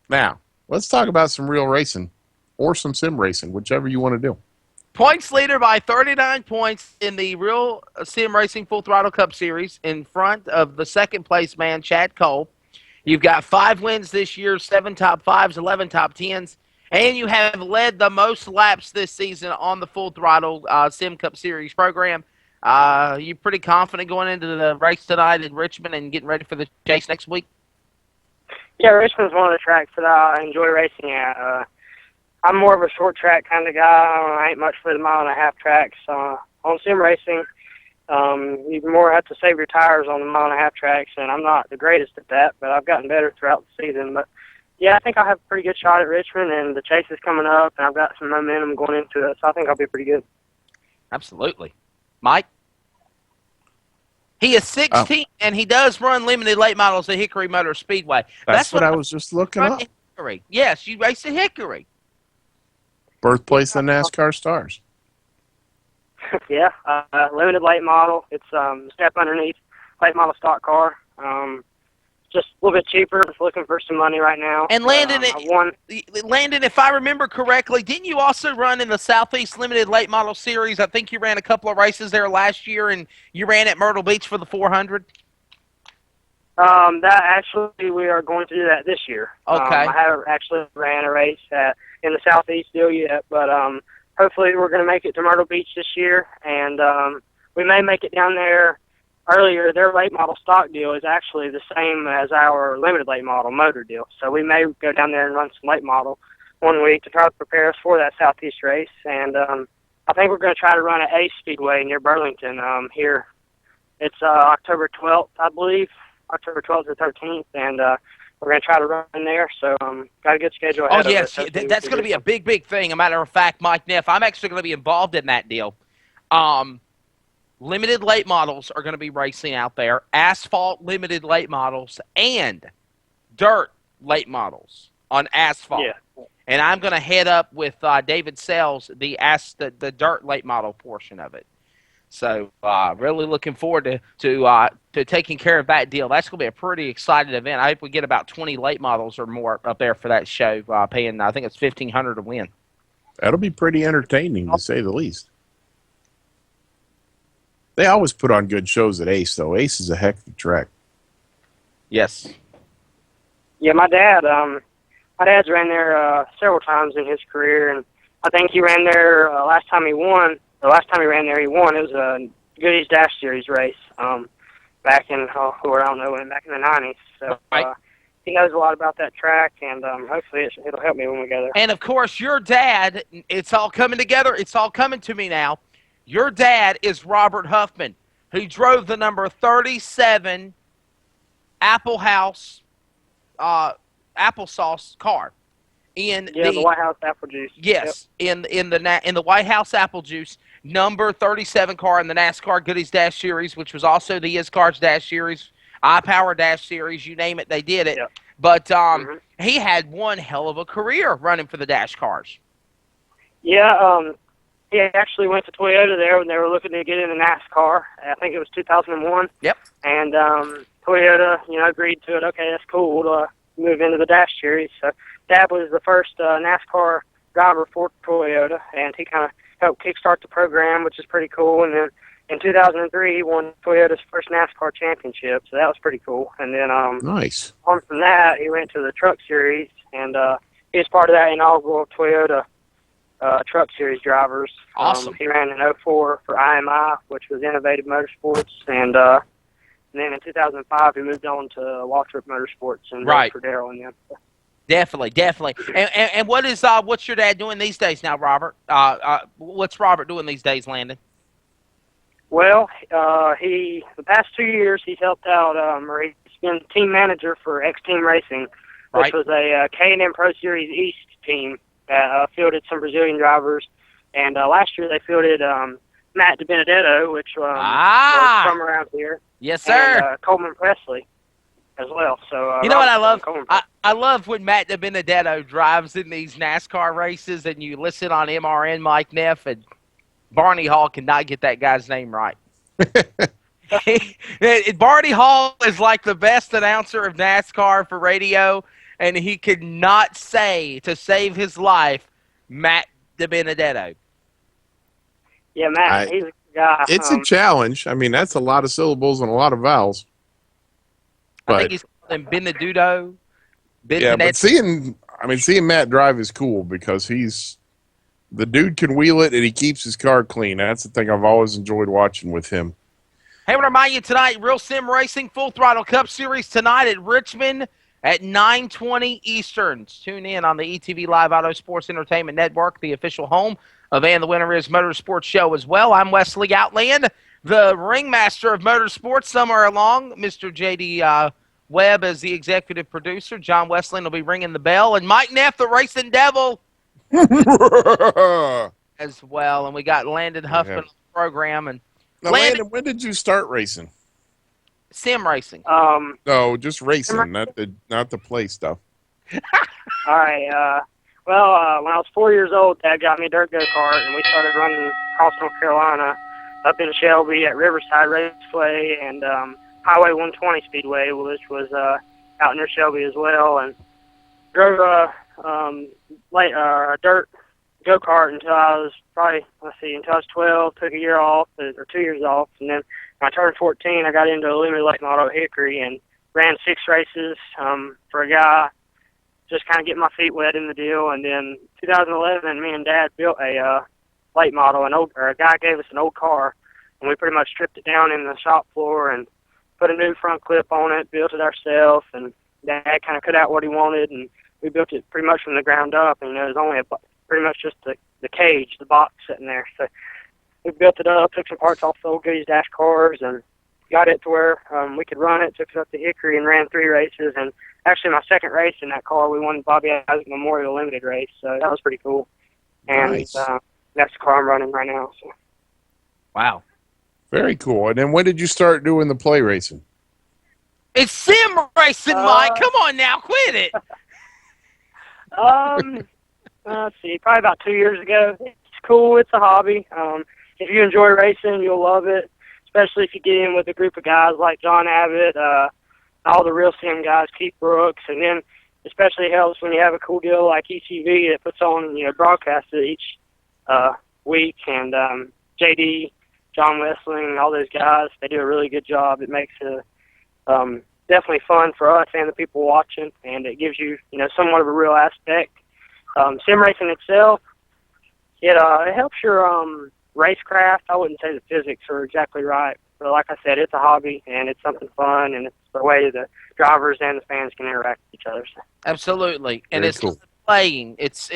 Now, let's talk about some real racing or some sim racing, whichever you want to do. Points leader by 39 points in the Real Sim Racing Full Throttle Cup Series in front of the second place man, Chad Cole. You've got 5 wins this year, 7 top 5s, 11 top 10s, and you have led the most laps this season on the Full Throttle Sim Cup Series program. You pretty confident going into the race tonight in Richmond and getting ready for the chase next week? Yeah, Richmond's one of the tracks that I enjoy racing at. I'm more of a short track kind of guy. I ain't much for the mile-and-a-half tracks. On sim racing, you more have to save your tires on the mile-and-a-half tracks, and I'm not the greatest at that, but I've gotten better throughout the season. But yeah, I think I'll have a pretty good shot at Richmond, and the chase is coming up, and I've got some momentum going into it, so I think I'll be pretty good. Absolutely. Mike? He is 16, and he does run limited late models at Hickory Motor Speedway. That's what I was just looking up. Hickory. Yes, you race at Hickory. Birthplace of the NASCAR stars. Yeah, limited late model. It's step underneath late model stock car. Just a little bit cheaper. Just looking for some money right now. And Landon, if I remember correctly, didn't you also run in the Southeast Limited Late Model Series? I think you ran a couple of races there last year, and you ran at Myrtle Beach for the 400. That actually, we are going to do that this year. Okay. I haven't actually ran a race in the Southeast deal yet, but hopefully we're going to make it to Myrtle Beach this year, and we may make it down there earlier. Their late model stock deal is actually the same as our limited late model motor deal, so we may go down there and run some late model one week to try to prepare us for that Southeast race, and I think we're going to try to run at Ace Speedway near Burlington here. It's October 12th, I believe, October 12th or 13th, and we're going to try to run there, so got a good schedule ahead of us. That's going to be a big, big thing. A matter of fact, Mike Neff, I'm actually going to be involved in that deal. Limited late models are going to be racing out there, asphalt limited late models, and dirt late models on asphalt. Yeah. And I'm going to head up with David Sells, the dirt late model portion of it. So really looking forward to taking care of that deal. That's going to be a pretty exciting event. I hope we get about 20 late models or more up there for that show, paying, I think it's $1,500 to win. That'll be pretty entertaining, to say the least. They always put on good shows at Ace, though. Ace is a heck of a track. Yes. Yeah, my dad's ran there several times in his career, and I think he ran there last time he won. The last time he ran there, he won. It was a Goodies Dash Series race back in, I don't know when, back in the 90s. So he knows a lot about that track, and hopefully it'll help me when we go there. And, of course, your dad, it's all coming together. It's all coming to me now. Your dad is Robert Huffman, who drove the number 37 applesauce car in the White House apple juice. Yes, yep. in the White House apple juice number 37 car in the NASCAR Goodies Dash Series, which was also the ISCARS Dash Series, iPower Dash Series, you name it, they did it. Yep. But he had one hell of a career running for the Dash cars. Yeah, he actually went to Toyota there when they were looking to get into NASCAR. I think it was 2001. Yep. And Toyota, agreed to it. Okay, that's cool. We'll move into the Dash Series. So Dad was the first NASCAR driver for Toyota, and he kind of helped kickstart the program, which is pretty cool. And then in 2003, he won Toyota's first NASCAR championship, so that was pretty cool. And then nice. On from that, he went to the Truck Series, and he was part of that inaugural Toyota Truck Series drivers. Awesome. He ran in 2004 for IMI, which was Innovative Motorsports, and then in 2005 he moved on to Waltrip Motorsports and for Darrell and them. Definitely. And what's your dad doing these days now, Robert? What's Robert doing these days, Landon? Well, the past 2 years he's helped out. He's been team manager for X Team Racing, which was a K&M Pro Series East team that fielded some Brazilian drivers, and last year they fielded Matt DiBenedetto, which was from around here. Yes, sir. And Coleman Presley as well. So you know what I love? I love when Matt DiBenedetto drives in these NASCAR races, and you listen on MRN, Mike Neff, and Barney Hall cannot get that guy's name right. Barney Hall is like the best announcer of NASCAR for radio, and he could not say, to save his life, Matt DiBenedetto. Yeah, Matt, he's a guy. It's a challenge. I mean, that's a lot of syllables and a lot of vowels. I think he's calling Benedudo. Yeah, but seeing Matt drive is cool because the dude can wheel it and he keeps his car clean. That's the thing I've always enjoyed watching with him. Hey, I want to remind you tonight, Real Sim Racing Full Throttle Cup Series tonight at Richmond at 9:20 Eastern. Tune in on the ETV Live Auto Sports Entertainment Network, the official home of And the Winner Is Motorsports Show as well. I'm Wesley Outland, the ringmaster of motorsports. Somewhere along, Mr. J.D. Webb as the executive producer. John Westland will be ringing the bell. And Mike Neff, the racing devil, as well. And we got Landon Huffman on the program. And now, Landon, when did you start racing? Sim racing. No, just racing, not the play stuff. All right. When I was 4 years old, Dad got me a dirt go-kart, and we started running across North Carolina, up in Shelby at Riverside Raceway and Highway 120 Speedway, which was out near Shelby as well, and drove a dirt go-kart until I was until I was 12, took a year off, or 2 years off, and then when I turned 14, I got into a limited late model at Hickory and ran 6 races for a guy, just kind of get my feet wet in the deal. And then 2011, me and Dad built a late model, a guy gave us an old car, and we pretty much stripped it down in the shop floor and put a new front clip on it, built it ourselves, and Dad kind of cut out what he wanted, and we built it pretty much from the ground up. And it was only pretty much just the cage, the box sitting there. So we built it up, took some parts off the old Goodies dash cars, and got it to where we could run it, took it up to Hickory and ran 3 races. And actually my second race in that car, we won Bobby Isaac Memorial Limited race, so that was pretty cool. And Nice. that's the car I'm running right now. So. Wow. Very cool. And then when did you start doing the play racing? It's sim racing, Mike. Come on now, quit it. Let's see, probably about 2 years ago. It's cool. It's a hobby. If you enjoy racing, you'll love it, especially if you get in with a group of guys like John Abbott, all the real sim guys, Keith Brooks, and then especially helps when you have a cool deal like ECV that puts on, broadcasts each week, and JD, John Westling, all those guys, they do a really good job. It makes it definitely fun for us and the people watching, and it gives you, somewhat of a real aspect. Sim racing itself, it helps your racecraft. I wouldn't say the physics are exactly right, but like I said, it's a hobby, and it's something fun, and it's the way the drivers and the fans can interact with each other. So. Absolutely. And Very it's cool. playing. It's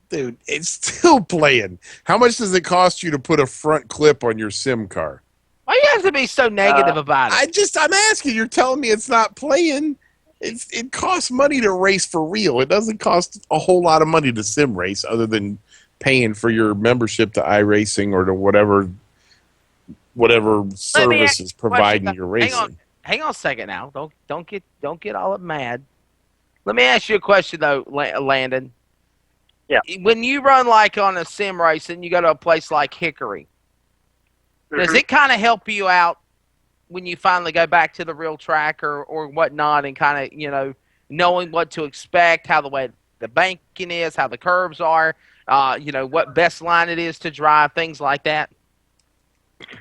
Dude, it's still playing. How much does it cost you to put a front clip on your sim car? why you have to be so negative about it? I'm asking. You're telling me it's not playing. It costs money to race for real. It doesn't cost a whole lot of money to sim race other than paying for your membership to iRacing or to whatever service is providing your racing. Hang on a second now. Don't get all mad. Let me ask you a question though, Landon. Yeah. When you run like on a sim race and you go to a place like Hickory, does it kind of help you out when you finally go back to the real track or whatnot, and kind of knowing what to expect, how the way the banking is, how the curves are, what best line it is to drive, things like that?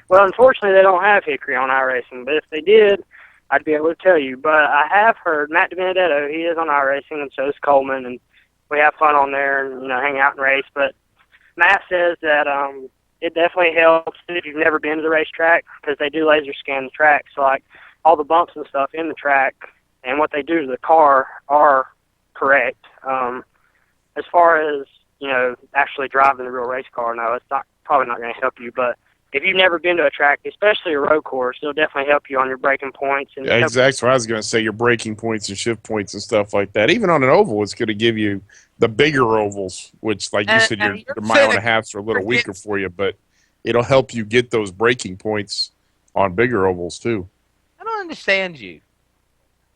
Well, unfortunately, they don't have Hickory on iRacing, but if they did, I'd be able to tell you. But I have heard Matt DiBenedetto, he is on iRacing, and so is Coleman, and we have fun on there and, hang out and race. But Matt says that it definitely helps if you've never been to the racetrack, because they do laser scan the track. So, like, all the bumps and stuff in the track and what they do to the car are correct. As far as, actually driving the real race car, no, it's probably not going to help you. But if you've never been to a track, especially a road course, it'll definitely help you on your braking points. And Yeah, exactly. That's what I was going to say, your braking points and shift points and stuff like that. Even on an oval, it's going to give you the bigger ovals, which, like you said, your mile and a halfs are a little weaker for you, but it'll help you get those braking points on bigger ovals, too. I don't understand you.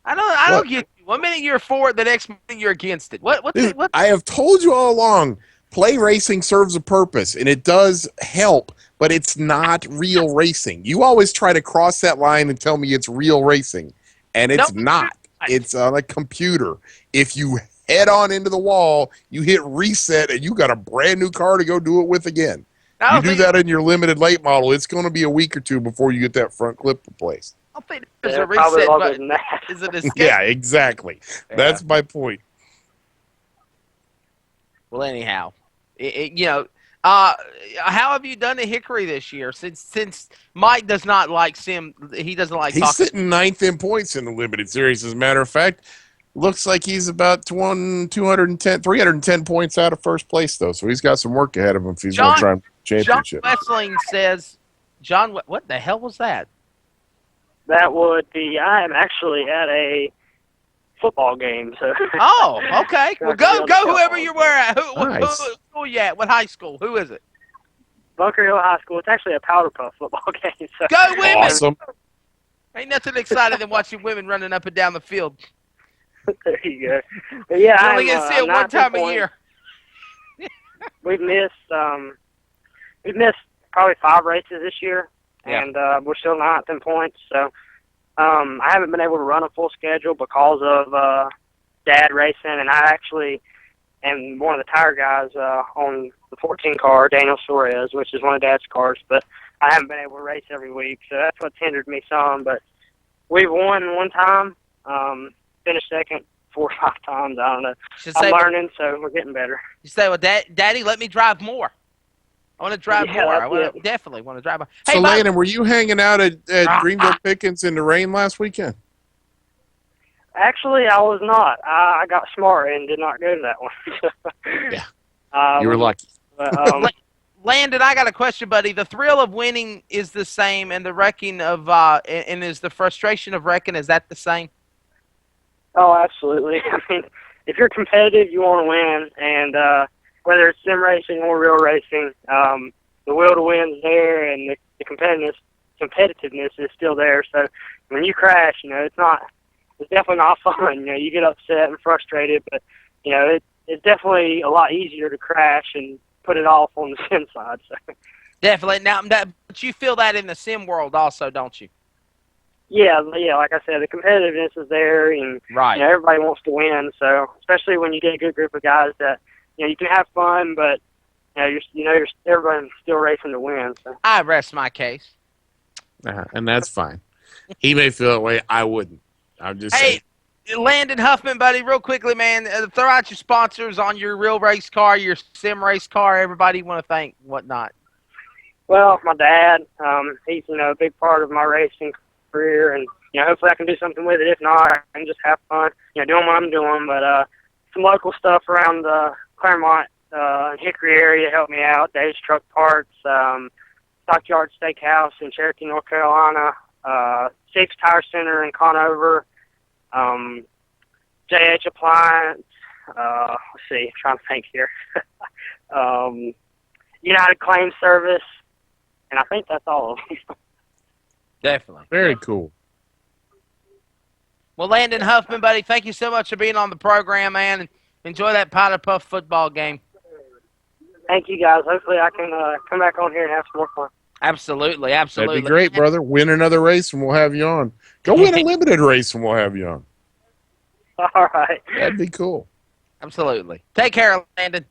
I don't get you. One minute you're for it, the next minute you're against it. What? Dude, I have told you all along, play racing serves a purpose, and it does help, but it's not real racing. You always try to cross that line and tell me it's real racing, and it's not. It's on a computer. If you head on into the wall, you hit reset, and you got a brand new car to go do it with again. You do that in your limited late model, it's going to be a week or two before you get that front clip replaced. I think there's a reset button. That. Is it escape? Yeah, exactly. Yeah. That's my point. Well, anyhow, How have you done at Hickory this year? Since Mike does not like sim, he doesn't like He's talking. sitting ninth in points in the limited series. As a matter of fact, looks like he's about 310 points out of first place, though. So he's got some work ahead of him if he's going to try and John championship. Wessling says, John, what the hell was that? That would be. I am actually at a football game. So. Oh, okay. Well, go whoever you were at. Nice. Who are you at? What high school? Who is it? Bunker Hill High School. It's actually a powder puff football game. So. Go women! Awesome. Ain't nothing exciting than watching women running up and down the field. There you go. But yeah, You only get to see it one time a year. We've missed probably 5 races this year, and we're still 9th in points. So I haven't been able to run a full schedule because of Dad racing, and I actually am one of the tire guys on the 14 car, Daniel Suarez, which is one of Dad's cars. But I haven't been able to race every week, so that's what's hindered me some. But we've won one time, finished second 4 or 5 times. I don't know. I'm learning, so we're getting better. You say, well, Daddy, let me drive more. I want to drive more. Definitely want to drive more. Hey, So, Landon, were you hanging out at Greenville Pickens in the rain last weekend? Actually, I was not. I got smart and did not go to that one. Yeah. You were lucky. But, Landon, I got a question, buddy. The thrill of winning is the same, and the wrecking of and is the frustration of wrecking, is that the same? Oh, absolutely. I mean, if you're competitive, you want to win, and whether it's sim racing or real racing, the will to win is there, and the competitiveness is still there. So when you crash, it's definitely not fun. You get upset and frustrated, but it's definitely a lot easier to crash and put it off on the sim side. So. Definitely. Now, but you feel that in the sim world also, don't you? Yeah. Like I said, the competitiveness is there, and everybody wants to win. So especially when you get a good group of guys that you can have fun, but everybody's still racing to win. So. I rest my case. And that's fine. He may feel that way. I wouldn't. I'm just saying. Landon Huffman, buddy, real quickly, man, throw out your sponsors on your real race car, your sim race car, everybody you want to thank, whatnot. Well, my dad, he's, a big part of my racing career, and, hopefully I can do something with it. If not, I can just have fun, doing what I'm doing. But some local stuff around the Claremont and Hickory area helped me out. Dave's Truck Parts, Stockyard Steakhouse in Cherokee, North Carolina, Six Tire Center in Conover, JH Appliance, let's see, trying to think here, United Claim Service, and I think that's all of them. Definitely. Very cool. Well, Landon Huffman, buddy, thank you so much for being on the program, man, and enjoy that Powder Puff football game. Thank you, guys. Hopefully I can come back on here and have some more fun. Absolutely. That'd be great, brother. Win another race and we'll have you on. Go win a limited race and we'll have you on. All right. That'd be cool. Absolutely. Take care, Landon.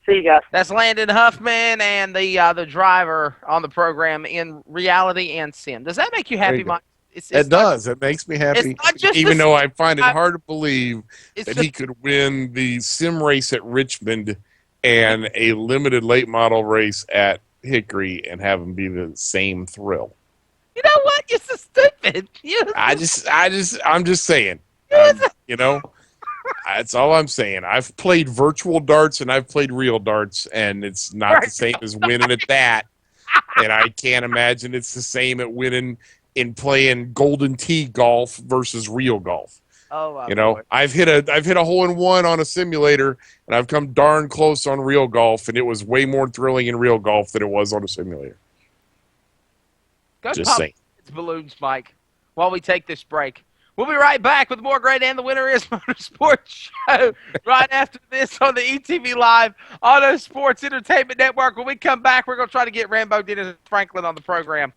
See you guys. That's Landon Huffman and the driver on the program in reality and sim. Does that make you happy, Mike? It does. It makes me happy. Even though I find it hard to believe that he could win the sim race at Richmond and a limited late model race at Hickory and have them be the same thrill. You know what? You're so stupid. I'm just saying. That's all I'm saying. I've played virtual darts and I've played real darts, and it's not the same as winning at that. And I can't imagine it's the same at winning in playing Golden Tee golf versus real golf. Oh, Lord. I've hit a hole in one on a simulator, and I've come darn close on real golf, and it was way more thrilling in real golf than it was on a simulator. Go just pop saying. It's balloons, Mike. While we take this break, we'll be right back with more great And the Winner Is Motorsports show right after this on the ETV Live Auto Sports Entertainment Network. When we come back, we're going to try to get Rambo Dennis Franklin on the program.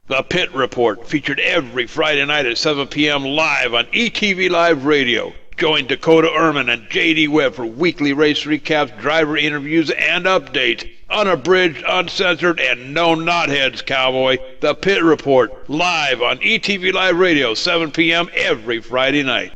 The Pit Report, featured every Friday night at 7 p.m. live on ETV Live Radio. Join Dakota Ehrman and J.D. Webb for weekly race recaps, driver interviews, and updates. Unabridged, uncensored, and no knotheads, cowboy. The Pit Report, live on ETV Live Radio, 7 p.m. every Friday night.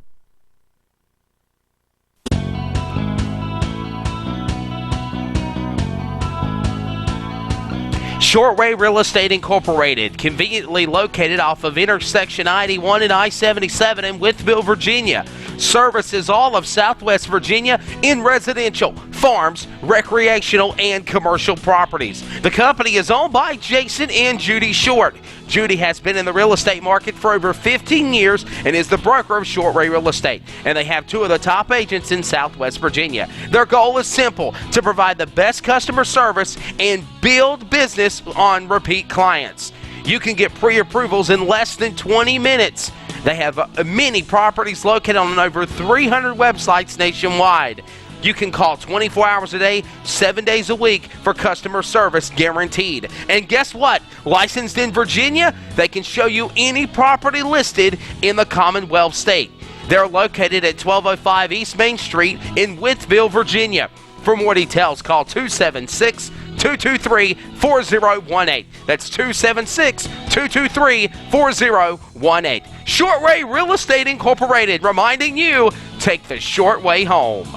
Shortway Real Estate Incorporated, conveniently located off of intersection 91 and I-77 in Wytheville, Virginia. Services all of Southwest Virginia in residential, farms, recreational, and commercial properties. The company is owned by Jason and Judy Short. Judy has been in the real estate market for over 15 years and is the broker of Shortway Real Estate. And they have two of the top agents in Southwest Virginia. Their goal is simple: to provide the best customer service and build business on repeat clients. You can get pre-approvals in less than 20 minutes. They have many properties located on over 300 websites nationwide. You can call 24 hours a day, 7 days a week for customer service guaranteed. And guess what? Licensed in Virginia, they can show you any property listed in the Commonwealth state. They're located at 1205 East Main Street in Wytheville, Virginia. For more details, call 276-223-4018. That's 276-223-4018. Shortway Real Estate Incorporated, reminding you, take the short way home.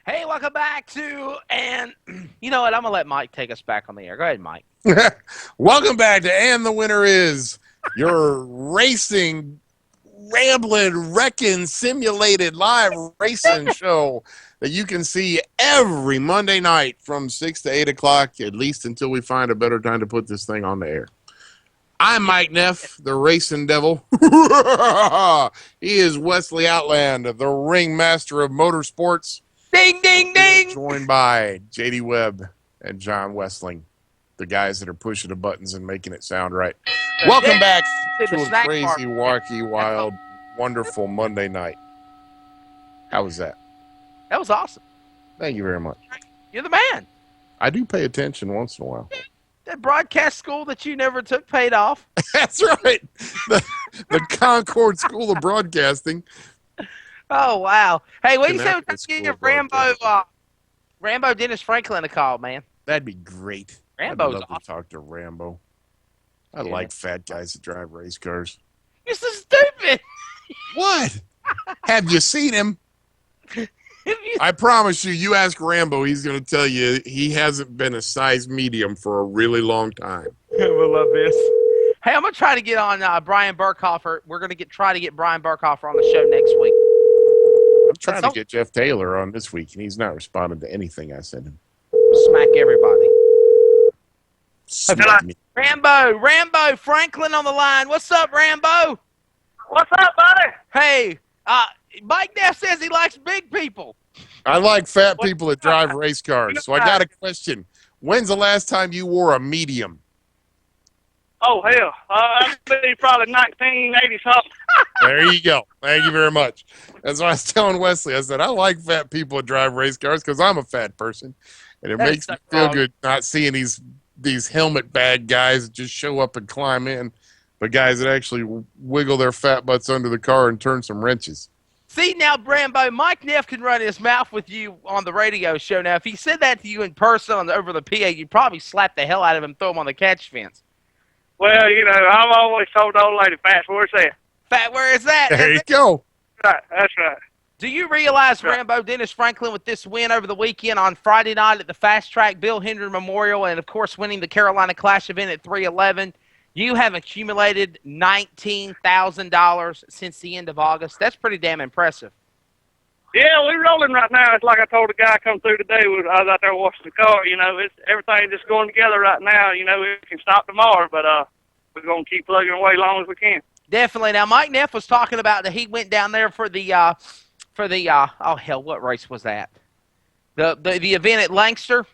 Hey, welcome back to, and you know what? I'm going to let Mike take us back on the air. Go ahead, Mike. Welcome back to And the Winner Is, your racing, rambling, wrecking, simulated live racing show that you can see every Monday night from 6 to 8 o'clock, at least until we find a better time to put this thing on the air. I'm Mike Neff, the racing devil. He is Wesley Outland, the ringmaster of motorsports. Ding, ding, ding. Joined by JD Webb and John Wessling, the guys that are pushing the buttons and making it sound right. Welcome back to a crazy, wacky, wild, wonderful Monday night. How was that? That was awesome. Thank you very much. You're the man. I do pay attention once in a while. That broadcast school that you never took paid off. That's right. The Concord School of Broadcasting. Oh, wow. Hey, what do you say we School give of Rambo Dennis Franklin a call, man? That'd be great. Rambo's I'd love awesome. to talk to Rambo. I Yeah. like fat guys that drive race cars. You're so stupid. What? Have you seen him? I promise you, you ask Rambo, he's going to tell you he hasn't been a size medium for a really long time. We'll love this. Hey, I'm going to try to get on Brian Burkhofer. We're going to try to get Brian Burkhofer on the show next week. I'm trying to get Jeff Taylor on this week, and he's not responding to anything I sent him. Smack everybody. Smack me. Rambo Franklin on the line. What's up, Rambo? What's up, buddy? Hey, Mike Neff says he likes big people. I like fat people that drive race cars, so I got a question. When's the last time you wore a medium? Oh, hell. I'd be probably 1980-something. There you go. Thank you very much. That's what I was telling Wesley. I said, I like fat people that drive race cars because I'm a fat person, and it makes me feel good not seeing these helmet bag guys that just show up and climb in, but guys that actually wiggle their fat butts under the car and turn some wrenches. See, now, Rambo, Mike Neff can run his mouth with you on the radio show. Now, if he said that to you in person over the PA, you'd probably slap the hell out of him and throw him on the catch fence. Well, you know, I've always told the old lady, fat, where's that? Fat, where is that? There you go. Right, that's right. Do you realize, Rambo, Dennis Franklin, with this win over the weekend on Friday night at the Fast Track Bill Hendren Memorial and, of course, winning the Carolina Clash event at 311, you have accumulated $19,000 since the end of August. That's pretty damn impressive. Yeah, we're rolling right now. It's like I told the guy come through today. I was out there washing the car. You know, everything just going together right now. You know, we can stop tomorrow, but we're going to keep plugging away as long as we can. Definitely. Now, Mike Neff was talking about that he went down there for the oh, hell, what race was that? The event at Lancaster?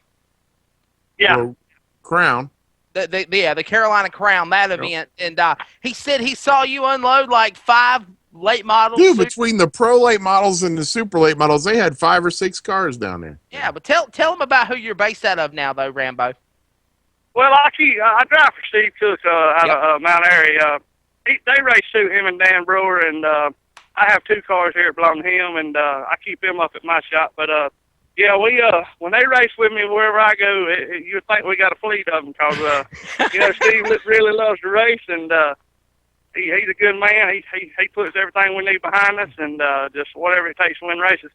Yeah. Or Crown. The Carolina Crown, that event. And he said he saw you unload like 5 late models. Dude, between the pro late models and the super late models, they had 5 or 6 cars down there. Yeah, but tell them about who you're based out of now, though, Rambo. Well, I drive for Steve Cook out of Mount Airy. They race too, him and Dan Brewer, and I have 2 cars here that belong to him, and I keep him up at my shop. But Yeah, we when they race with me wherever I go, you think we got a fleet of them because Steve really loves to race, and he's a good man. He puts everything we need behind us, and just whatever it takes to win races.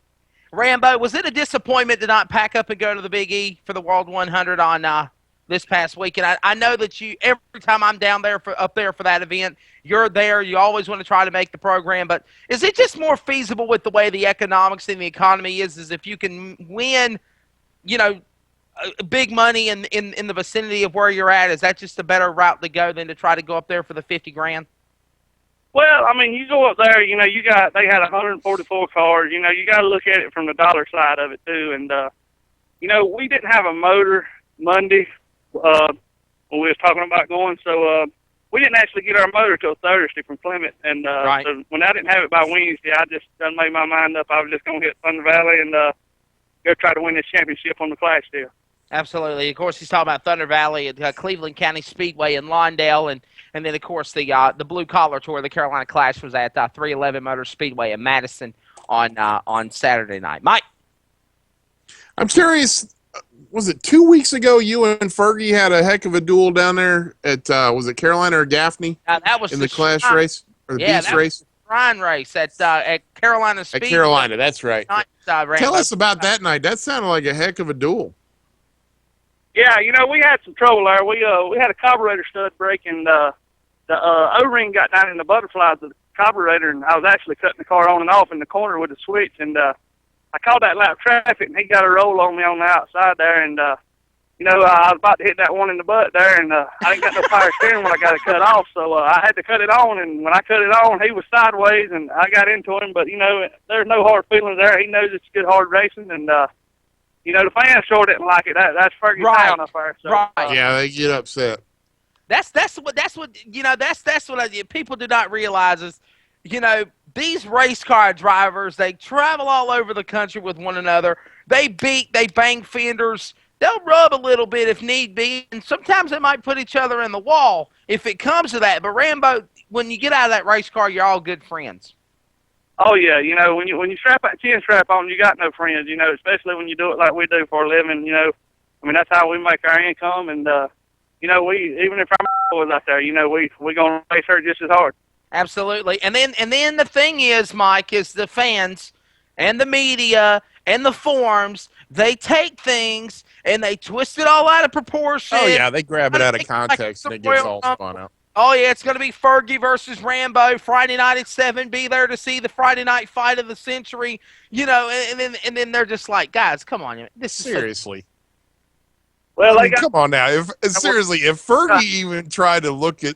Rambo, was it a disappointment to not pack up and go to the Big E for the World 100 on this past weekend? I know that you, every time I'm down there up there for that event, you're there. You always want to try to make the program, but is it just more feasible with the way the economics and the economy is if you can win, big money in the vicinity of where you're at? Is that just a better route to go than to try to go up there for the 50 grand? Well, I mean, you go up there, they had 144 cars. You got to look at it from the dollar side of it too. And we didn't have a motor Monday when we was talking about going, so we didn't actually get our motor till Thursday from Plymouth. And right. So when I didn't have it by Wednesday, I just done made my mind up. I was just going to hit Thunder Valley and go try to win this championship on the Clash deal. Absolutely. Of course, he's talking about Thunder Valley at Cleveland County Speedway in Lawndale, and then, of course, the Blue Collar Tour, the Carolina Clash, was at 311 Motor Speedway in Madison on Saturday night. Mike? I'm curious, was it 2 weeks ago you and Fergie had a heck of a duel down there at, was it Carolina or Gaffney? That was in the Clash race? Or the Beast race? Shrine race at Carolina Speedway. At Carolina, that's right. Tell us about that night. That sounded like a heck of a duel. Yeah, we had some trouble there. We had a carburetor stud break, and the O-ring got down in the butterflies of the carburetor, and I was actually cutting the car on and off in the corner with a switch, and I called that lap traffic, and he got a roll on me on the outside there, and I was about to hit that one in the butt there, and I didn't got no power steering when I got it cut off, so I had to cut it on, and when I cut it on, he was sideways, and I got into him, but, there's no hard feelings there. He knows it's good hard racing, and the fans sure didn't like it. That's Fergie town up there. So, right. Yeah, they get upset. That's what people do not realize is, these race car drivers, they travel all over the country with one another. They bang fenders. They'll rub a little bit if need be, and sometimes they might put each other in the wall if it comes to that. But Rambo, when you get out of that race car, you're all good friends. Oh yeah, when you strap that chin strap on, you got no friends. Especially when you do it like we do for a living. That's how we make our income, and we, even if our was out there, we gonna race her just as hard. Absolutely, and then the thing is, Mike, is the fans and the media and the forums, they take things and they twist it all out of proportion. Oh yeah, they grab it out of context and it gets all spun out. Oh, yeah, it's going to be Fergie versus Rambo Friday night at 7. Be there to see the Friday night fight of the century. And then they're just like, guys, come on. This is seriously. Well, come on now. If Fergie even tried to look at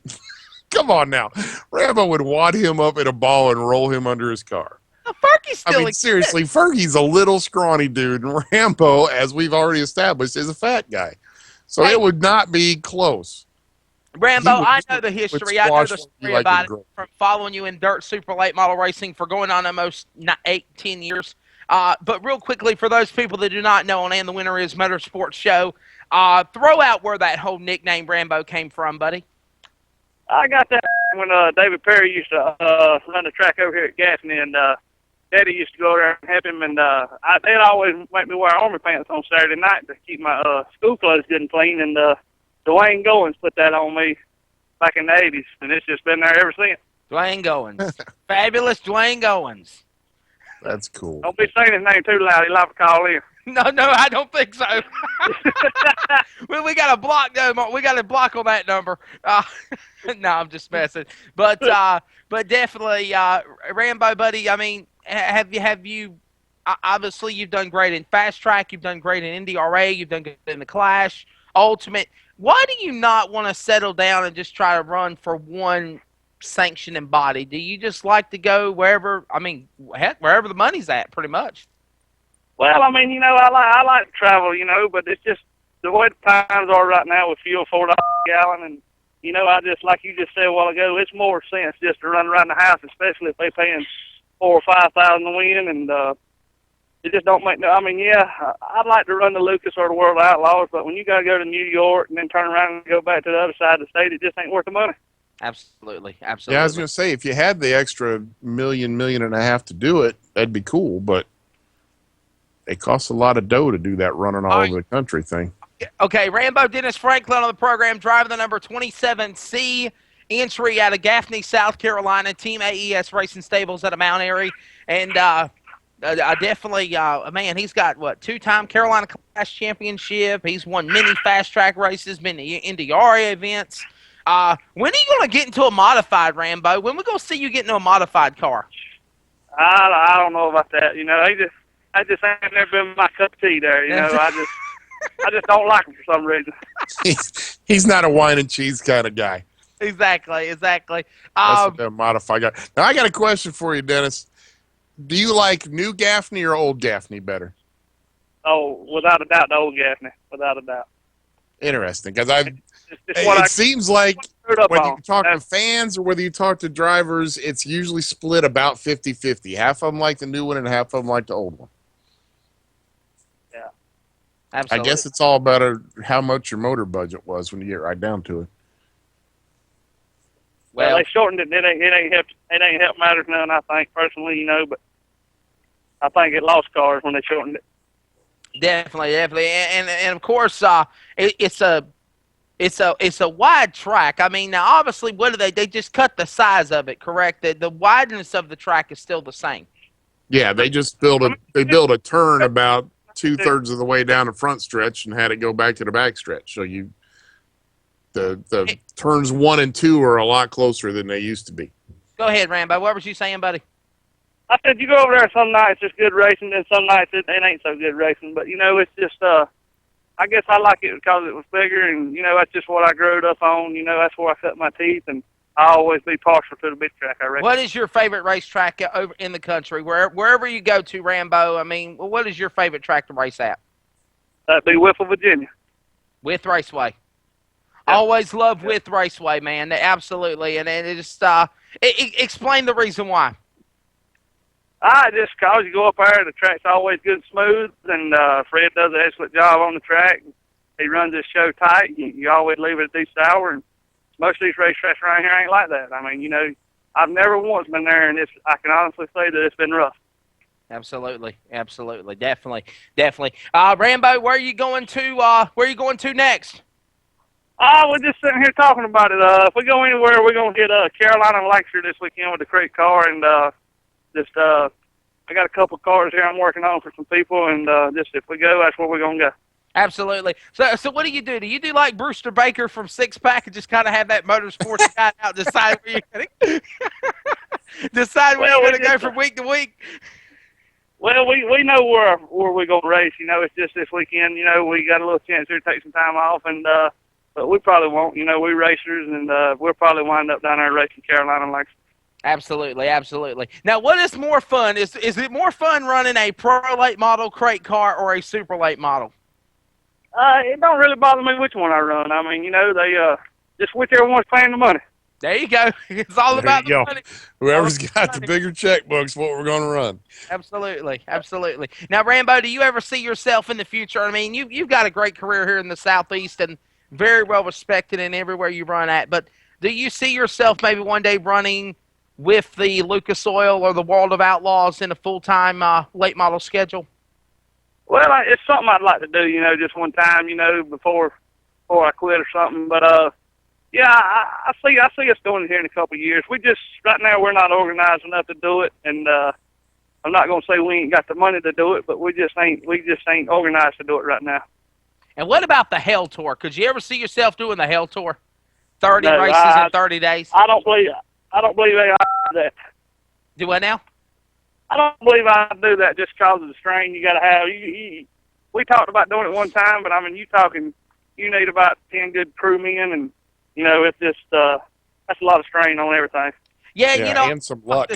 come on now. Rambo would wad him up in a ball and roll him under his car. Fergie's still seriously, Fergie's a little scrawny dude, and Rambo, as we've already established, is a fat guy. So it would not be close. Rambo, I know the history. I know the story about it from following you in dirt super late model racing for going on almost 8-10 years. But real quickly, for those people that do not know on And the Winner Is Motorsports Show, throw out where that whole nickname Rambo came from, buddy. I got that when David Perry used to run the track over here at Gaffney, and Daddy used to go there and help him, and they'd always make me wear army pants on Saturday night to keep my school clothes good and clean, and Dwayne Goins put that on me back in the 80s, and it's just been there ever since. Dwayne Goins. Fabulous Dwayne Goins. That's cool. Don't be saying his name too loud. He'll have to call in. No, I don't think so. Well, we got a block. We got a block on that number. No, I'm just messing. But definitely, Rambo, buddy. I mean, have you? Obviously, you've done great in fast track. You've done great in NDRA. You've done good in the Clash, Ultimate. Why do you not want to settle down and just try to run for one sanctioning body? Do you just like to go wherever? I mean, heck, wherever the money's at, pretty much. Well, I mean, I like to travel, but it's just the way the times are right now with fuel $4 a gallon, and I just, like you just said a while ago, it's more sense just to run around the house, especially if they paying $4,000 or $5,000 to win, and it just don't make no. I mean, yeah, I'd like to run the Lucas or the World Outlaws, but when you got to go to New York and then turn around and go back to the other side of the state, it just ain't worth the money. Absolutely. Yeah, I was going to say, if you had the extra $1.5 million to do it, that'd be cool, but it costs a lot of dough to do that running all All over the country thing. Okay, Rambo Dennis Franklin on the program, driving the number 27C entry out of Gaffney, South Carolina, Team AES Racing Stables out of Mount Airy. And I definitely, man, he's got, what, 2-time Carolina Class Championship. He's won many fast track races, been to Indy events. When are you going to get into a modified, Rambo? When we going to see you get into a modified car? I don't know about that. You know, I just ain't never been my cup of tea there. You know, I just don't like him for some reason. He's not a wine and cheese kind of guy. Exactly. That's a modified guy. Now, I got a question for you, Dennis. Do you like new Gaffney or old Gaffney better? Oh, without a doubt, the old Gaffney. Without a doubt. Interesting, because It seems like whether you talk to That's- fans or whether you talk to drivers, it's usually split about 50-50. Half of them like the new one and half of them like the old one. Absolutely. I guess it's all about how much your motor budget was when you get right down to it. Well, Well, they shortened it. It ain't helped matters none. I think personally, you know, but I think it lost cars when they shortened it. definitely, and of course, it's a wide track. I mean, now obviously, what do they just cut the size of it? Correct. The wideness of the track is still the same. Yeah, they just built a turn about 2/3 of the way down the front stretch and had it go back to the back stretch. So the turns 1 and 2 are a lot closer than they used to be. Go ahead, Rambo. What was you saying, buddy? I said you go over there some nights it's good racing, and some nights it ain't so good racing. But you know, it's just I guess I like it because it was bigger, and you know that's just what I grew up on. You know, that's where I cut my teeth, and I always be partial to the big track. I reckon. What is your favorite racetrack over in the country? Wherever you go to, Rambo. I mean, what is your favorite track to race at? That'd be Whipple, Virginia. With Raceway. Always love With Raceway, man. Absolutely, and it just explain the reason why. Just cause you go up there, the track's always good and smooth, and Fred does an excellent job on the track. He runs his show tight. You always leave it at a decent hour, and most of these racetracks around here ain't like that. I mean, you know, I've never once been there, and I can honestly say that it's been rough. Absolutely, definitely. Rambo, where are you going to next? We're just sitting here talking about it. If we go anywhere, we're gonna hit Carolina and Lancaster this weekend with the crate car, and I got a couple of cars here I'm working on for some people, and just if we go, that's where we're gonna go. Absolutely. So what do? Do you do like Brewster Baker from Six Pack and just kind of have that motorsports guy out decide where you're going to go from week to week? Well, we know where we're gonna race. You know, it's just this weekend. You know, we got a little chance here to take some time off, and but we probably won't. You know, we racers, and we'll probably wind up down there racing Carolina like. Absolutely. Now, what is more fun? Is it more fun running a pro late model crate car or a super late model? It don't really bother me which one I run. I mean, you know, they just whichever one's paying the money. There you go. It's all about the money. Whoever's got the bigger checkbook's what we're going to run. Absolutely. Now, Rambo, do you ever see yourself in the future? I mean, you've got a great career here in the Southeast and very well respected in everywhere you run at. But do you see yourself maybe one day running with the Lucas Oil or the World of Outlaws in a full-time late model schedule? Well, it's something I'd like to do, you know, just one time, you know, before I quit or something. But yeah, I see us doing it here in a couple of years. We just right now we're not organized enough to do it, and I'm not gonna say we ain't got the money to do it, but we just ain't organized to do it right now. And what about the Hell Tour? Could you ever see yourself doing the Hell Tour? 30 No, races in 30 days? I don't believe they do that. Do what now? I don't believe I do that just because of the strain you got to have. We talked about doing it one time, but I mean, you need about 10 good crewmen, and you know, it's just that's a lot of strain on everything. Yeah, you know, and some luck.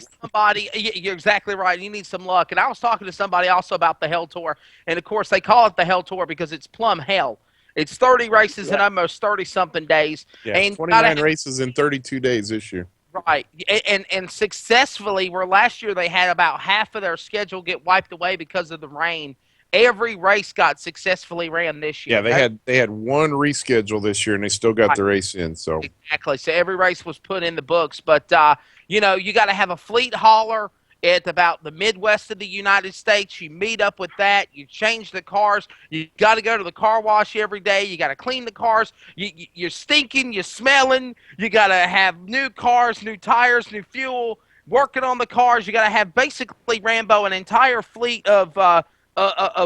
You're exactly right. You need some luck. And I was talking to somebody also about the Hell Tour, and of course they call it the Hell Tour because it's plumb hell. It's 30 races in almost 30-something days. Yeah, and 29 races in 32 days this year. Right, and successfully, where last year they had about half of their schedule get wiped away because of the rain. Every race got successfully ran this year. Yeah, they had one reschedule this year, and they still got the race in. So exactly, so every race was put in the books. But you know, you got to have a fleet hauler at about the Midwest of the United States. You meet up with that. You change the cars. You got to go to the car wash every day. You got to clean the cars. You're stinking. You're smelling. You got to have new cars, new tires, new fuel, working on the cars. You got to have basically, Rambo, an entire fleet of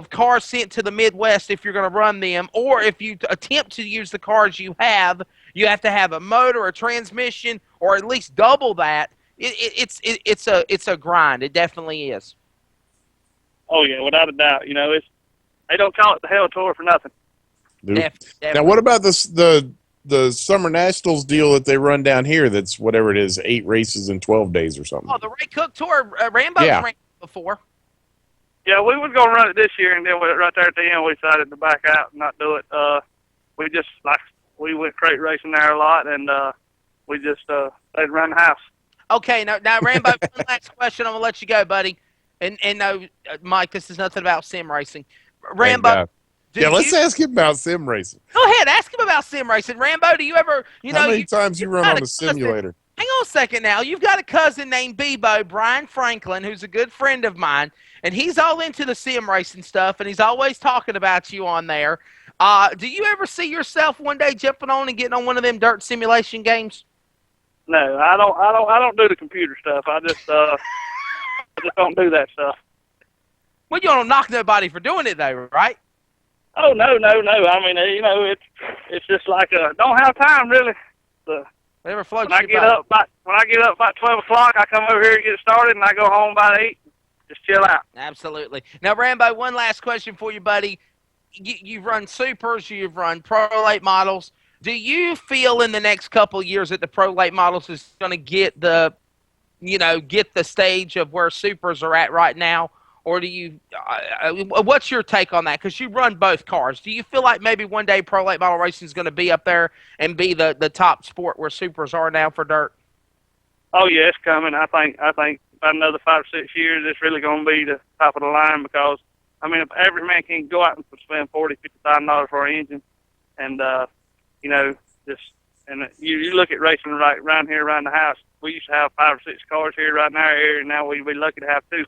cars sent to the Midwest if you're going to run them, or if you attempt to use the cars you have to have a motor, a transmission, or at least double that. It's a grind. It definitely is. Oh yeah, without a doubt. You know, they don't call it the Hell Tour for nothing. Definitely. Now, what about this the Summer Nationals deal that they run down here? That's whatever it is, 8 races in 12 days or something. Oh, the Ray Cook Tour. Rambo's ran before. Yeah, we was gonna run it this year, and then right there at the end, we decided to back out and not do it. We went crate racing there a lot, and we just stayed around the house. Okay, now Rambo, one last question. I'm gonna let you go, buddy. And no, Mike, this is nothing about sim racing. Rambo. Let's ask him about sim racing. Go ahead, ask him about sim racing. Rambo, do you ever, How many times you run on a simulator? Hang on a second now. You've got a cousin named Bebo, Brian Franklin, who's a good friend of mine, and he's all into the sim racing stuff, and he's always talking about you on there. Do you ever see yourself one day jumping on and getting on one of them dirt simulation games? No, I don't do the computer stuff. I just don't do that stuff. Well, you don't knock nobody for doing it, though, right? Oh no! I mean, you know, it's just like don't have time really. Whatever floats when I get up about 12 o'clock, I come over here and get started, and I go home about 8. Just chill out. Absolutely. Now, Rambo, one last question for you, buddy. You've run supers, you've run pro late models. Do you feel in the next couple of years that the pro late models is going to get the stage of where supers are at right now? Or do you what's your take on that? Because you run both cars. Do you feel like maybe one day pro late model racing is going to be up there and be the top sport where supers are now for dirt? Oh, yeah, it's coming. I think about another 5 or 6 years, it's really going to be the top of the line because, I mean, if every man can go out and spend $40,000-$50,000 for an engine, and you look at racing right around here around the house. We used to have 5 or 6 cars here right in our area, and now we'd be lucky to have 2.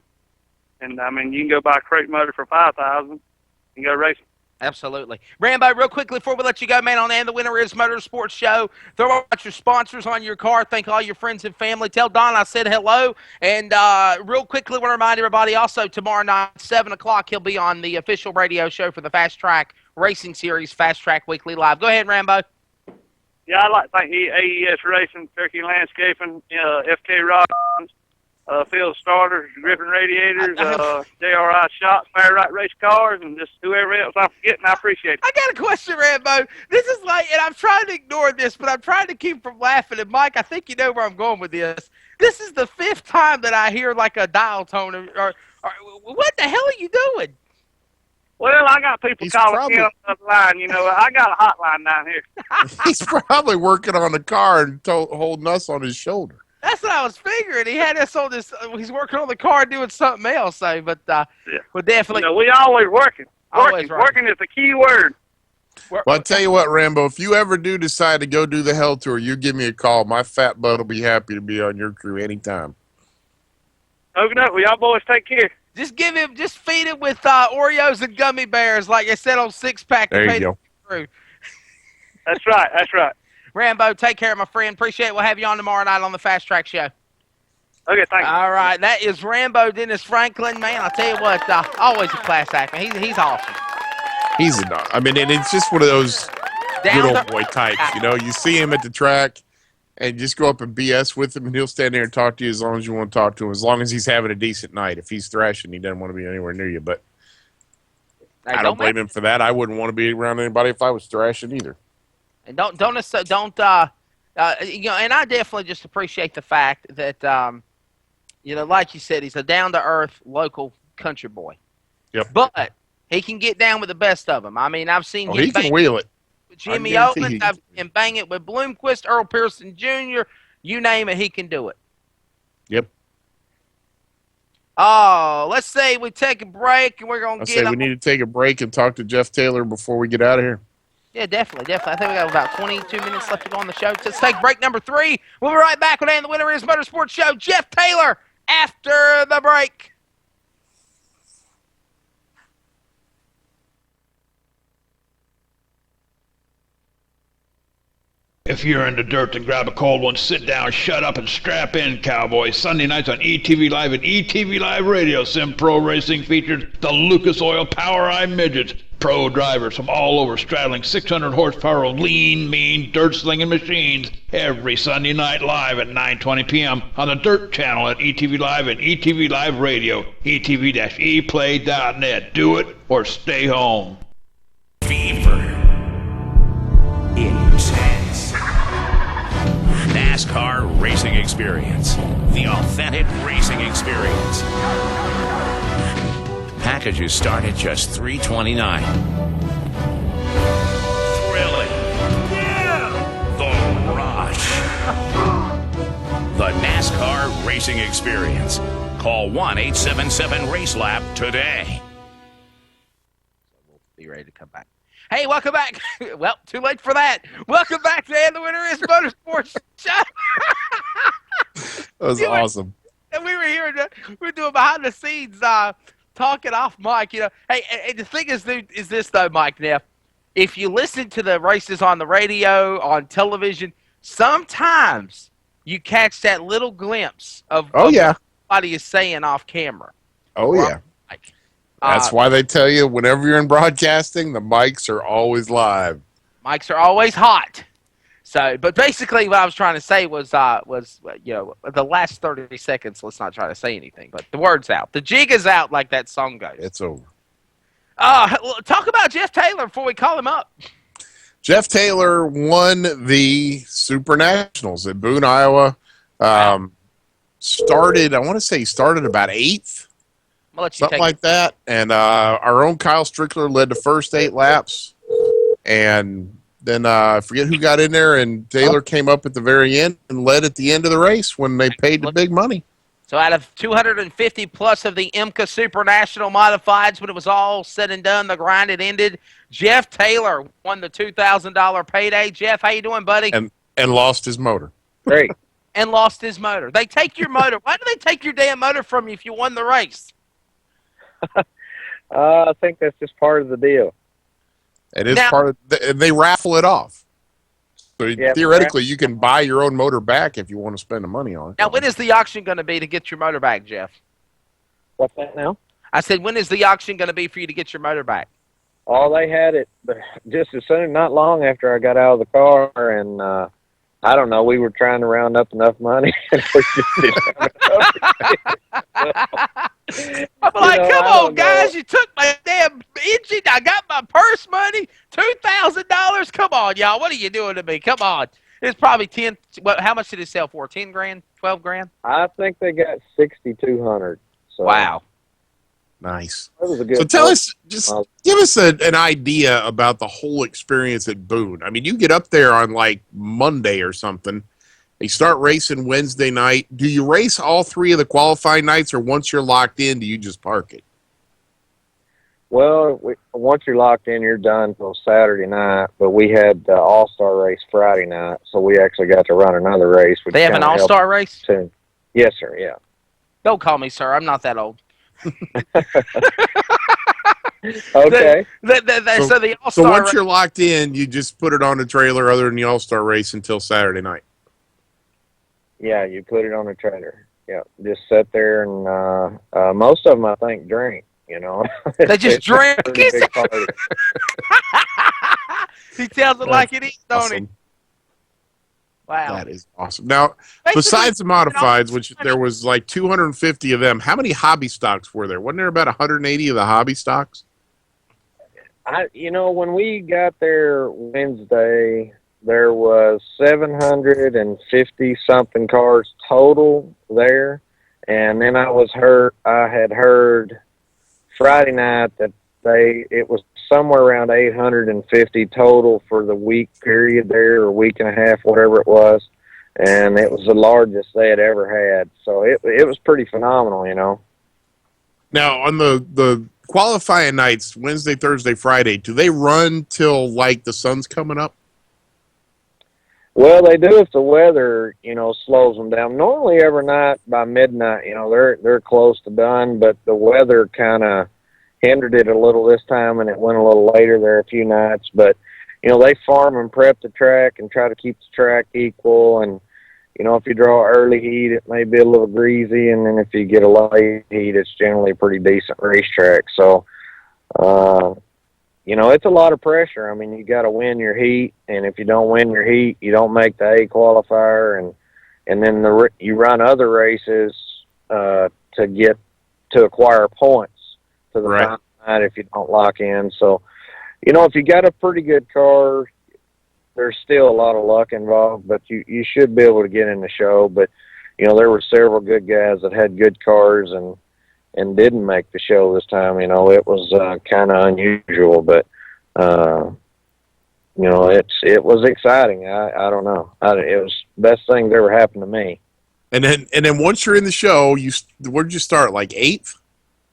And I mean, you can go buy a crate motor for $5,000 and go racing. Absolutely. Rambo, real quickly before we let you go, man, on AndTheWinnerIS Motorsports Show, throw out your sponsors on your car. Thank all your friends and family. Tell Don I said hello. And real quickly, want to remind everybody also tomorrow night, 7 o'clock, he'll be on the official radio show for the Fast Track Racing Series, Fast Track Weekly Live. Go ahead, Rambo. Yeah, I'd like to thank AES Racing, Turkey Landscaping, FK Robbins, Field Starters, Griffin Radiators, JRI Shops, Fair Right Race Cars, and just whoever else I'm forgetting. I appreciate it. I got a question, Rambo. This is like, and I'm trying to ignore this, but I'm trying to keep from laughing. And Mike, I think you know where I'm going with this. This is the 5th time that I hear like a dial tone. Or what the hell are you doing? Well, I got people calling me on the line. You know, I got a hotline down here. He's probably working on the car and holding us on his shoulder. That's what I was figuring. He had us on this. He's working on the car doing something else. So, but we're definitely. You know, we always working. Working is the key word. Well, I'll tell you what, Rambo, if you ever do decide to go do the Hell Tour, you give me a call. My fat butt will be happy to be on your crew anytime. Okay, well, y'all boys take care. Just feed him with Oreos and gummy bears, like I said on 6-pack. There you go. That's right. Rambo, take care, my friend. Appreciate it. We'll have you on tomorrow night on the Fast Track Show. Okay, thank you. All right, that is Rambo Dennis Franklin. Man, I'll tell you what, always a class act, man. He's awesome. He's a dog. I mean, and it's just one of those good old boy types. You know, you see him at the track and just go up and BS with him, and he'll stand there and talk to you as long as you want to talk to him, as long as he's having a decent night. If he's thrashing, he doesn't want to be anywhere near you. But I don't blame him for that. I wouldn't want to be around anybody if I was thrashing either. And and I definitely just appreciate the fact that, like you said, he's a down-to-earth local country boy. Yep. But he can get down with the best of them. I mean, I've seen him. He can wheel it. With Jimmy Owens, I've seen him bang it with Bloomquist, Earl Pearson Jr. You name it, he can do it. Yep. Oh, let's say we take a break and we're going to we need to take a break and talk to Jeff Taylor before we get out of here. Yeah, definitely. I think we got about 22 minutes left to go on the show. Let's take break number 3. We'll be right back with AndTheWinnerIS Motorsports Show. Jeff Taylor after the break. If you're in the dirt, then grab a cold one, sit down, shut up, and strap in, cowboys. Sunday nights on ETV Live and ETV Live Radio, Sim Pro Racing features the Lucas Oil Power Eye Midgets. Pro drivers from all over straddling 600 horsepower of lean, mean, dirt-slinging machines every Sunday night live at 9:20 p.m. on the Dirt Channel at ETV Live and ETV Live Radio, etv-eplay.net. Do it or stay home. Fever. Intense. NASCAR racing experience. The authentic racing experience. Packages start at just $329. Thrilling. Yeah. The rush. The NASCAR racing experience. Call 1-877-RACE-LAP today. We'll be ready to come back. Hey, welcome back. Well, too late for that. Welcome back to AndTheWinnerIS Motorsports Show. That was awesome. And we were here, we were doing behind the scenes, talking off mic, you know. Hey, and the thing is this though, Mike Neff, if you listen to the races on the radio, on television, sometimes you catch that little glimpse of what somebody is saying off camera. Oh, yeah. That's why they tell you whenever you're in broadcasting, the mics are always live. Mics are always hot. So, but basically what I was trying to say was you know, the last 30 seconds, let's not try to say anything, but the word's out. The jig is out, like that song goes. It's over. Talk about Jeff Taylor before we call him up. Jeff Taylor won the Super Nationals at Boone, Iowa. Started about 8th. Something like that. And our own Kyle Strickler led the first 8 laps. And then I forget who got in there, and Taylor came up at the very end and led at the end of the race when they paid the big money. So out of 250 plus of the IMCA Super National Modifieds, when it was all said and done, the grind had ended, Jeff Taylor won the $2,000 payday. Jeff, how you doing, buddy? And lost his motor. Great. And lost his motor. They take your motor. Why do they take your damn motor from you if you won the race? I think that's just part of the deal. It is part of they raffle it off. So theoretically, you can buy your own motor back if you want to spend the money on it. Now, when is the auction going to be to get your motor back, Jeff? What's that now? I said, when is the auction going to be for you to get your motor back? Oh, they had it just as soon, not long after I got out of the car, and I don't know, we were trying to round up enough money. And we just didn't have enough. I'm like, come on, guys, you took my damn engine, I got my purse money, $2,000. Come on, y'all, what are you doing to me? Come on. It's probably 10. How much did it sell for? 10 grand? 12 grand? I think they got 6,200. So wow. Nice. That was a good so tell us, just give us an idea about the whole experience at Boone. I mean, you get up there on like Monday or something. They start racing Wednesday night. Do you race all 3 of the qualifying nights, or once you're locked in, do you just park it? Well, once you're locked in, you're done till Saturday night. But we had the All-Star race Friday night, so we actually got to run another race. Which they have an All-Star race? Too. Yes, sir, yeah. Don't call me sir. I'm not that old. Okay. So the All-Star so once you're locked in, you just put it on the trailer other than the All-Star race until Saturday night. Yeah, you put it on a trailer. Yeah, just sit there and most of them, I think, drink. You know, they just drink. He tells it like it is, don't he? Wow, that is awesome. Now, besides the modifieds, which there was like 250 of them, how many hobby stocks were there? Wasn't there about 180 of the hobby stocks? When we got there Wednesday, there was 750 something cars total there, and then I had heard Friday night that it was somewhere around 850 total for the week period there, or week and a half, whatever it was, and it was the largest they had ever had. So it was pretty phenomenal, you know. Now, on the qualifying nights, Wednesday, Thursday, Friday, do they run till like the sun's coming up? Well, they do if the weather, slows them down. Normally, every night by midnight, they're close to done, but the weather kind of hindered it a little this time, and it went a little later there a few nights. But they farm and prep the track and try to keep the track equal. And if you draw early heat, it may be a little greasy, and then if you get a late heat, it's generally a pretty decent racetrack. So, it's a lot of pressure. I mean, you got to win your heat, and if you don't win your heat, you don't make the A qualifier, and then you run other races to acquire points to the final night if you don't lock in. So, if you got a pretty good car, there's still a lot of luck involved, but you should be able to get in the show. But there were several good guys that had good cars and didn't make the show this time. It was kind of unusual, but it was exciting. I don't know. It was the best thing that ever happened to me. And then once you're in the show, where did you start? Like 8th,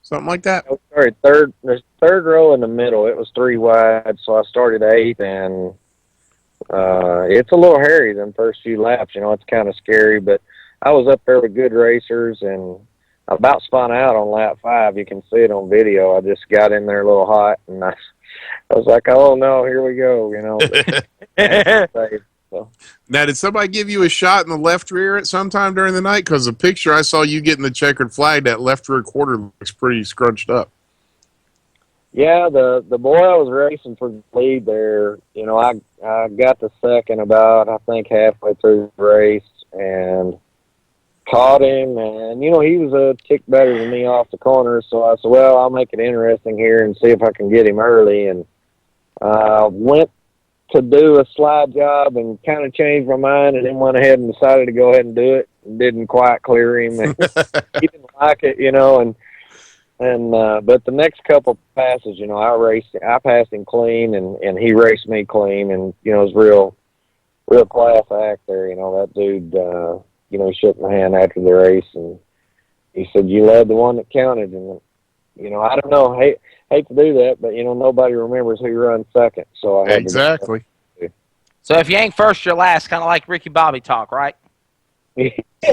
something like that. Oh, sorry, there's third row in the middle. It was 3 wide, so I started 8th, and it's a little hairy them first few laps. It's kind of scary, but I was up there with good racers, and I about spun out on lap 5. You can see it on video. I just got in there a little hot, and I was like, oh no, here we go, So. Now, did somebody give you a shot in the left rear at some time during the night? Because the picture I saw you getting the checkered flag, that left rear quarter looks pretty scrunched up. Yeah, the boy I was racing for the lead there, I got the second about, I think, halfway through the race, and caught him, and, he was a tick better than me off the corner, so I said, well, I'll make it interesting here and see if I can get him early, and went to do a slide job and kind of changed my mind, and then went ahead and decided to go ahead and do it, and didn't quite clear him, and he didn't like it, but the next couple passes, I passed him clean, and he raced me clean, and, it was real class act there, that dude, he shook my hand after the race, and he said, you led the one that counted, and, I don't know, hate to do that, but, nobody remembers who run second, so I had Exactly. So if you ain't first, you're last, kind of like Ricky Bobby talk, right?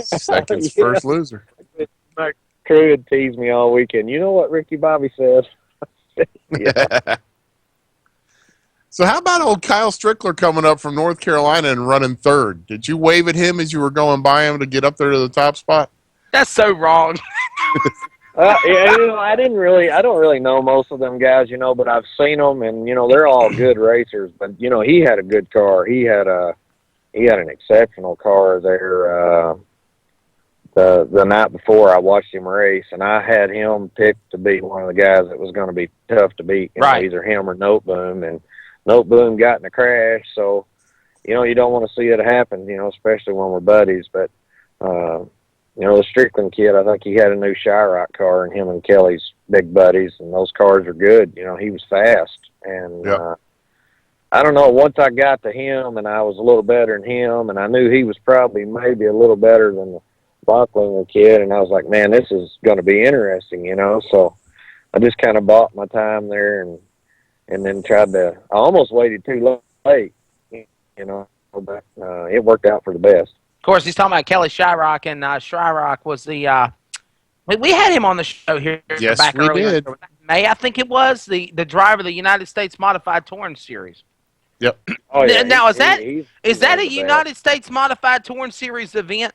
Second's first loser. My crew had teased me all weekend. You know what Ricky Bobby says? Yeah. So how about old Kyle Strickler coming up from North Carolina and running third? Did you wave at him as you were going by him to get up there to the top spot? That's so wrong. I don't really know most of them guys, but I've seen them, and they're all good racers. But he had a good car. He had an exceptional car there. The night before I watched him race, and I had him picked to be one of the guys that was going to be tough to beat. Right. Either him or Noteboom, and Noteboom got in a crash, so you don't want to see it happen, especially when we're buddies. But the Strickland kid, I think he had a new Shyrock car, and him and Kelly's big buddies, and those cars are good. He was fast, and Yep. I don't know. Once I got to him, and I was a little better than him, and I knew he was probably maybe a little better than the Bocklinger kid, and I was like, man, this is going to be interesting, So I just kind of bought my time there, and then I almost waited too late, but it worked out for the best. Of course, he's talking about Kelly Shyrock, and Shyrock was the we had him on the show here Yes, back we earlier. did. May, I think it was the driver of the United States Modified Touring Series. Yep. Oh, yeah, Now, is that he's a the United best. States Modified Touring Series event?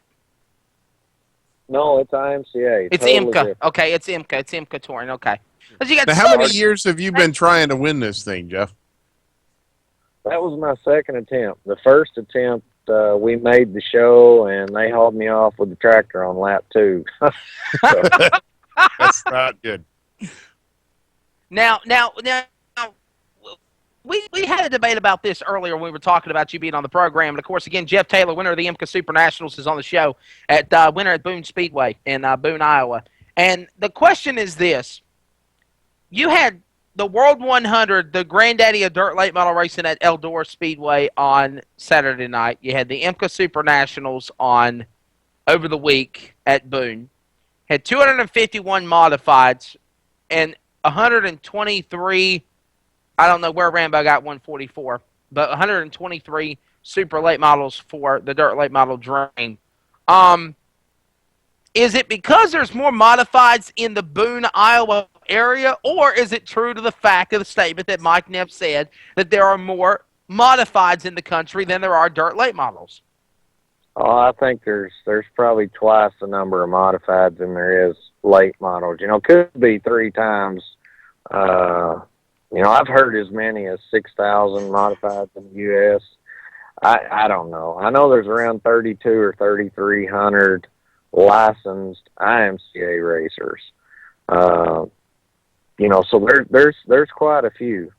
No, it's IMCA. It's Totally IMCA. different. Okay, it's IMCA. It's IMCA Touring. Okay. But you got Now, how many years have you been trying to win this thing, Jeff? That was my second attempt. The first attempt, we made the show, and they hauled me off with the tractor on lap 2. That's not good. Now, we had a debate about this earlier when we were talking about you being on the program. And, of course, again, Jeff Taylor, winner of the IMCA Super Nationals, is on the show winner at Boone Speedway in Boone, Iowa. And the question is this. You had the World 100, the granddaddy of dirt late model racing at Eldora Speedway on Saturday night. You had the IMCA Super Nationals on over the week at Boone. Had 251 modifieds and 123. I don't know where Rambo got 144, but 123 super late models for the dirt late model dream. Is it because there's more modifieds in the Boone, Iowa area, or is it true to the fact of the statement that Mike Neff said that there are more modifieds in the country than there are dirt late models? Oh, I think there's probably twice the number of modifieds than there is late models. Could be 3 times. I've heard as many as 6,000 modifieds in the U.S. I don't know. I know there's around 32 or 3,300 licensed IMCA racers. So there's quite a few.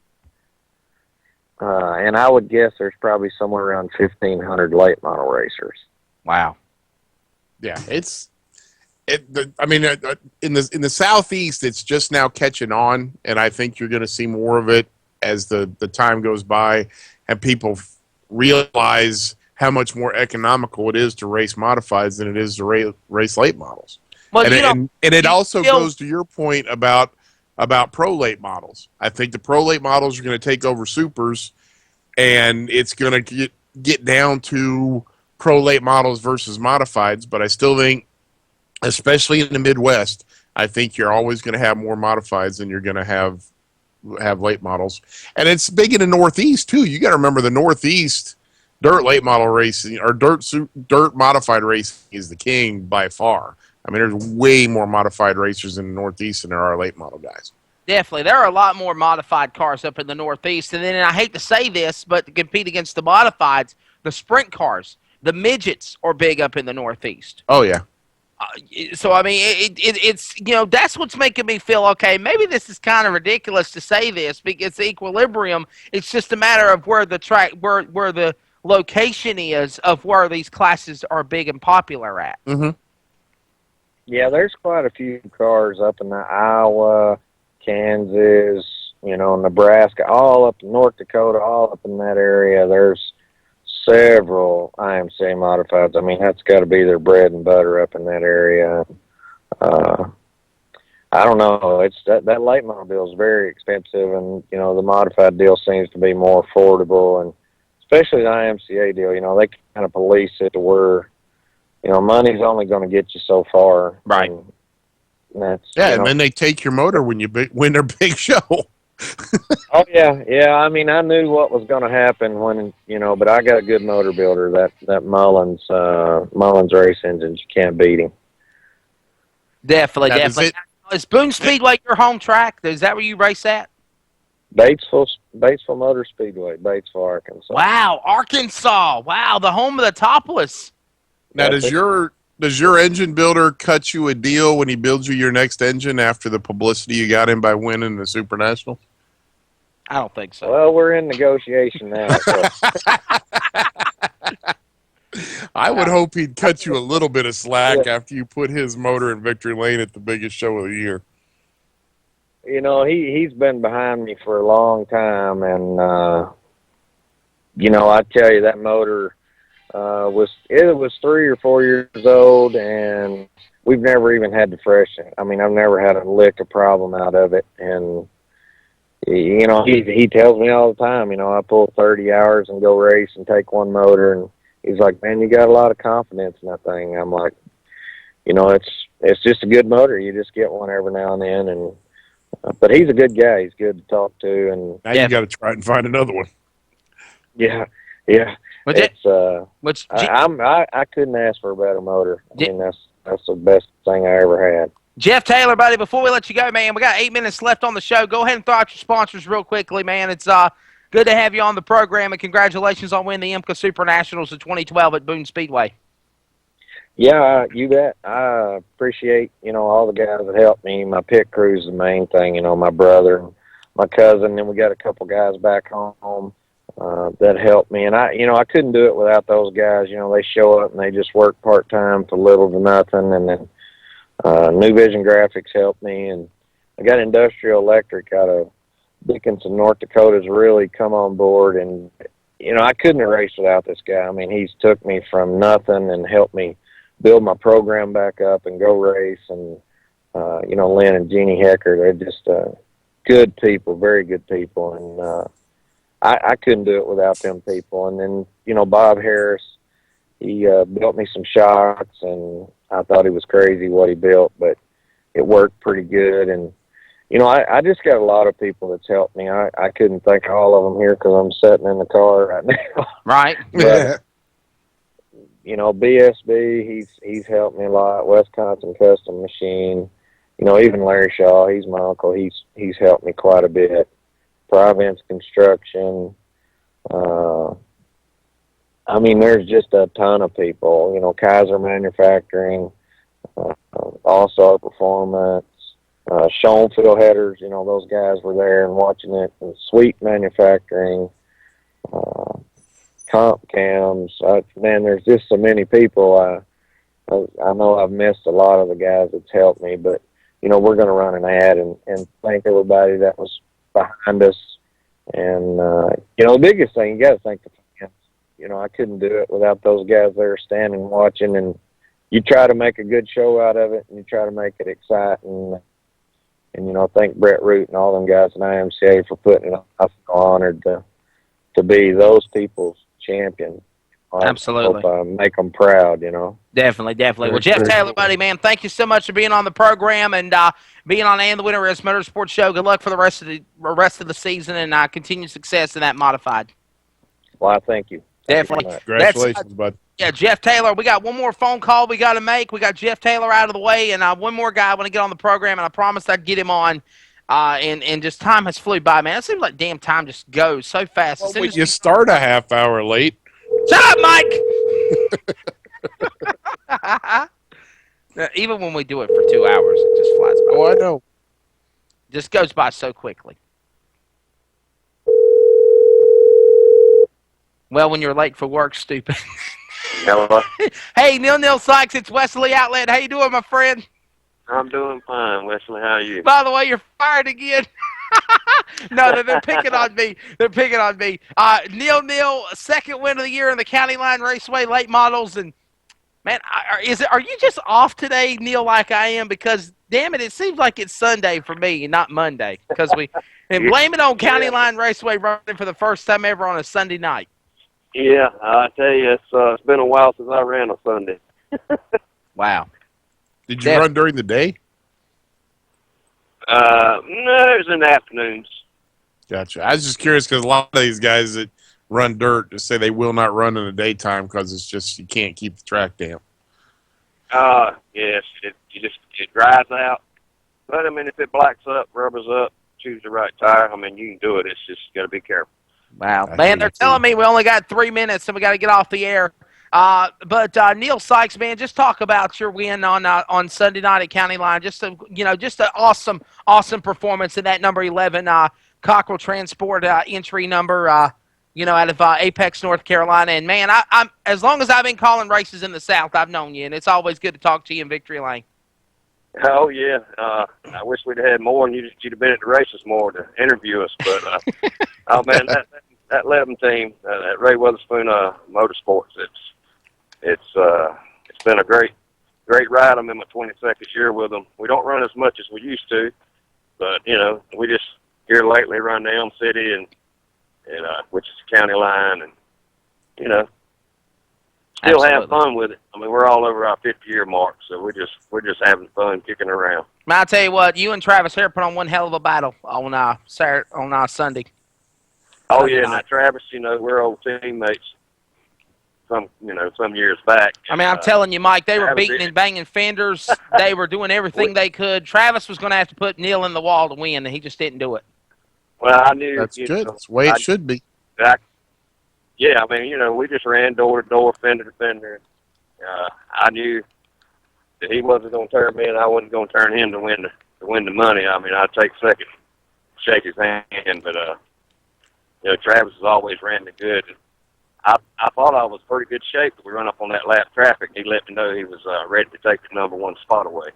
And I would guess there's probably somewhere around 1,500 late model racers. Wow. Yeah, in the Southeast, it's just now catching on, and I think you're going to see more of it as the time goes by, and people realize how much more economical it is to race modifieds than it is to race late models. Well, And it also goes to your point about pro late models. I think the pro late models are going to take over supers, and it's going to get down to pro late models versus modifieds. But I still think, especially in the Midwest, I think you're always going to have more modifieds than you're going to have late models. And it's big in the Northeast too. You got to remember the Northeast dirt late model racing or dirt modified racing is the king by far. I mean, there's way more modified racers in the Northeast than there are late model guys. Definitely. There are a lot more modified cars up in the Northeast. And then, I hate to say this, but to compete against the modifieds, the sprint cars, the midgets are big up in the Northeast. Oh, yeah. So, I mean, it's, that's what's making me feel, okay, maybe this is kind of ridiculous to say this because equilibrium, it's just a matter of where the track, where the location is of where these classes are big and popular at. Mm-hmm. Yeah, there's quite a few cars up in the Iowa, Kansas, Nebraska, all up in North Dakota, all up in that area. There's several IMCA modifieds. I mean, that's got to be their bread and butter up in that area. I don't know. It's that late model deal is very expensive, and the modified deal seems to be more affordable, and especially the IMCA deal. They kind of police it to where money's only going to get you so far, right? And that's and then they take your motor when you win their big show. Oh yeah. I mean, I knew what was going to happen when but I got a good motor builder. That Mullins race engines, you can't beat him. Definitely. Is Boone Speedway your home track? Is that where you race at? Batesville Motor Speedway, Batesville, Arkansas. Wow, Arkansas. Wow, the home of the topless. Now, does your engine builder cut you a deal when he builds you your next engine after the publicity you got him by winning the Super National? I don't think so. Well, we're in negotiation now. So. I would hope he'd cut you a little bit of slack after you put his motor in victory lane at the biggest show of the year. He's been behind me for a long time, and I tell you, that motor was 3 or 4 years old, and we've never even had to freshen it. I mean, I've never had a lick of problem out of it, and he tells me all the time, I pull 30 hours and go race and take one motor, and he's like, man, you got a lot of confidence in that thing. I'm like, it's just a good motor. You just get one every now and then, and but he's a good guy. He's good to talk to, and now you got to try and find another one. Yeah. I couldn't ask for a better motor. I mean, that's the best thing I ever had. Jeff Taylor, buddy, before we let you go, man, we got 8 minutes left on the show. Go ahead and throw out your sponsors real quickly, man. It's good to have you on the program, and congratulations on winning the IMCA Super Nationals of 2012 at Boone Speedway. Yeah, you bet. I appreciate, all the guys that helped me. My pit crew's the main thing, my brother, my cousin, and we got a couple guys back home that helped me. And I couldn't do it without those guys. They show up and they just work part-time for little to nothing. And then New Vision Graphics helped me. And I got Industrial Electric out of Dickinson, North Dakota's really come on board. And, I couldn't have raced without this guy. I mean, he's took me from nothing and helped me build my program back up and go race. And, Lynn and Jeannie Hecker, they're just good people, very good people. And I couldn't do it without them people. And then, you know, Bob Harris, he built me some shocks, and I thought he was crazy what he built, but it worked pretty good. And, you know, I just got a lot of people that's helped me. I couldn't think of all of them here because I'm sitting in the car right now. Right. But, you know, BSB, he's helped me a lot. Wisconsin Custom Machine, you know, even Larry Shaw, he's my uncle. He's helped me quite a bit. Province Construction. I mean, there's just a ton of people. You know, Kaiser Manufacturing, All-Star Performance, Schoenfield Headers. You know, those guys were there and watching it. And Sweet Manufacturing, Comp Cams. Man, there's just so many people. I know I've missed a lot of the guys that's helped me, but you know, we're going to run an ad and thank everybody that was behind us. And, you know, the biggest thing, you got to thank the fans. You know, I couldn't do it without those guys there standing, watching, and you try to make a good show out of it, and you try to make it exciting. And you know, thank Brett Root and all them guys in IMCA for putting it on. I feel honored to be those people's champion. Absolutely. I hope I make them proud, you know. Definitely. Well, Jeff Taylor, buddy, man, thank you so much for being on the program and being on And the Winner is Motorsports Show. Good luck for the rest of the season and continued success in that modified. Well, I thank you. Definitely. Congratulations, bud. Yeah, Jeff Taylor. We got one more phone call we got to make. We got Jeff Taylor out of the way, and one more guy I want to get on the program, and I promised I'd get him on. And just time has flew by, man. It seems like damn time just goes so fast. Well, you start a half hour late. Shut up, Mike! Even when we do it for 2 hours, it just flies by. Oh, I know. Just goes by so quickly. Well, when you're late for work, stupid. Hello. Hey, Neil Sykes, it's Wesley Outlet. How you doing, my friend? I'm doing fine, Wesley. How are you? By the way, you're fired again. No, they're picking on me. They're picking on me. Neil, second win of the year in the County Line Raceway late models, and man, are you just off today, Neil, like I am? Because damn it seems like it's Sunday for me, not Monday. Because and blame it on County Line Raceway running for the first time ever on a Sunday night. Yeah, I tell you, it's been a while since I ran a Sunday. Wow. Did you run during the day? No, it was in the afternoons. Gotcha. I was just curious because a lot of these guys that run dirt just say they will not run in the daytime because it's just you can't keep the track damp. Yes, it dries out. But I mean, if it blacks up, rubbers up, choose the right tire. I mean, you can do it. It's just got to be careful. Wow, man, they're telling me we only got 3 minutes and we got to get off the air. But Neil Sykes, man, just talk about your win on Sunday night at County Line. Just an awesome performance in that number 11 Cockrell Transport entry number. Out of Apex, North Carolina. And man, I'm as long as I've been calling races in the South, I've known you, and it's always good to talk to you in Victory Lane. Oh yeah, I wish we'd had more, and you'd have been at the races more to interview us. But oh man, that 11 team, that Ray Witherspoon Motorsports, it's been a great ride. I'm in my 22nd year with them. We don't run as much as we used to, but we just here lately run the Elm City and which is the county line, and still have fun with it. I mean, we're all over our 50-year mark, so we're just having fun kicking around. Man, I tell you what, you and Travis Hare put on one hell of a battle on Sunday. Oh yeah, now Travis, we're old teammates. Some years back. I mean, I'm telling you, Mike, they were beating and banging fenders. They were doing everything they could. Travis was going to have to put Neil in the wall to win, and he just didn't do it. Well, I knew that's good. That's the way it should be. Yeah, I mean, we just ran door to door, fender to fender. I knew that he wasn't going to turn me, and I wasn't going to turn him to win the money. I mean, I'd take second, shake his hand, but Travis has always ran the good. I thought I was in pretty good shape, but we run up on that lap traffic, and he let me know he was ready to take the number one spot away.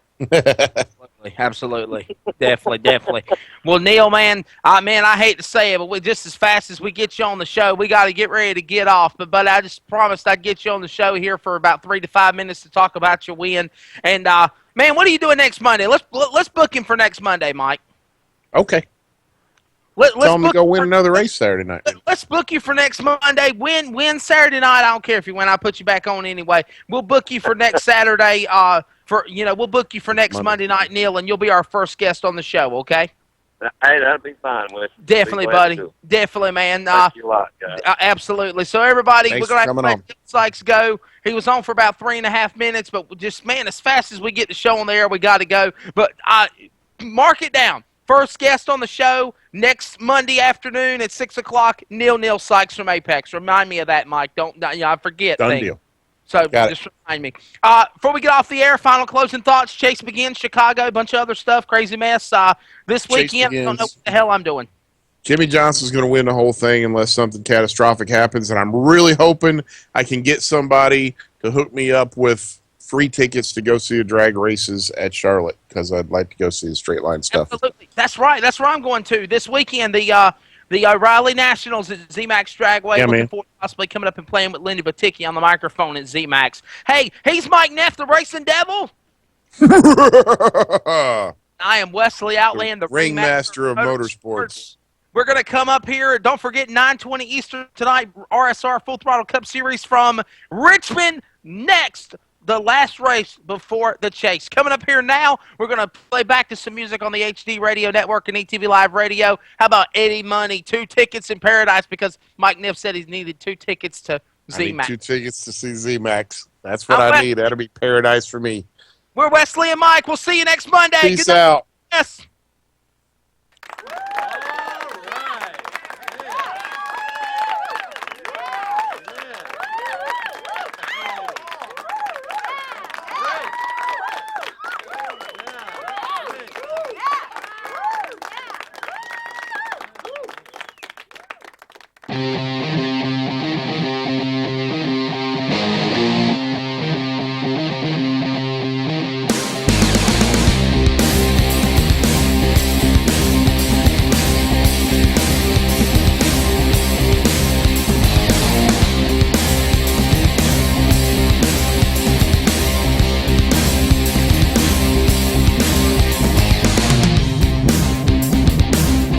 Absolutely. Definitely. Well, Neil, man, I hate to say it, but just as fast as we get you on the show, we got to get ready to get off. But I just promised I'd get you on the show here for about 3 to 5 minutes to talk about your win. And, man, what are you doing next Monday? Let's book him for next Monday, Mike. Okay. Let's Tell them to book go win another race Saturday night. Let's book you for next Monday. Win Saturday night. I don't care if you win. I'll put you back on anyway. We'll book you for next Saturday. We'll book you for next Monday night, Neil, and you'll be our first guest on the show. Okay? Hey, that'll be fine, Wes. Definitely, buddy. Definitely, man. Thank you a lot, guys. Absolutely. So everybody, Thanks we're gonna for have to coming let Sykes go. He was on for about 3.5 minutes, but just man, as fast as we get the show on the air, we got to go. But mark it down. First guest on the show next Monday afternoon at 6:00. Neil Sykes from Apex. Remind me of that, Mike. I forget. Done deal. So Got just remind me. Before we get off the air, final closing thoughts. Chase begins, Chicago, a bunch of other stuff, crazy mess. This weekend, I don't know what the hell I'm doing. Jimmy Johnson's going to win the whole thing unless something catastrophic happens, and I'm really hoping I can get somebody to hook me up with free tickets to go see the drag races at Charlotte because I'd like to go see the straight line stuff. Absolutely. That's right. That's where I'm going to. This weekend, the O'Reilly Nationals at ZMAX Dragway. Yeah, Looking man. forward to possibly coming up and playing with Lindy Baticki on the microphone at ZMAX. Hey, he's Mike Neff, the Racing Devil. I am Wesley Outland, the ringmaster of motorsports. We're going to come up here. Don't forget, 9:20 Eastern tonight, RSR Full Throttle Cup Series from Richmond next. The last race before the chase. Coming up here now, we're going to play back to some music on the HD Radio Network and ETV Live Radio. How about Eddie Money? 2 tickets in paradise because Mike Niff said he needed 2 tickets to ZMAX. I need 2 tickets to see ZMAX. That's what I need. That'll be paradise for me. We're Wesley and Mike. We'll see you next Monday. Peace out. Yes.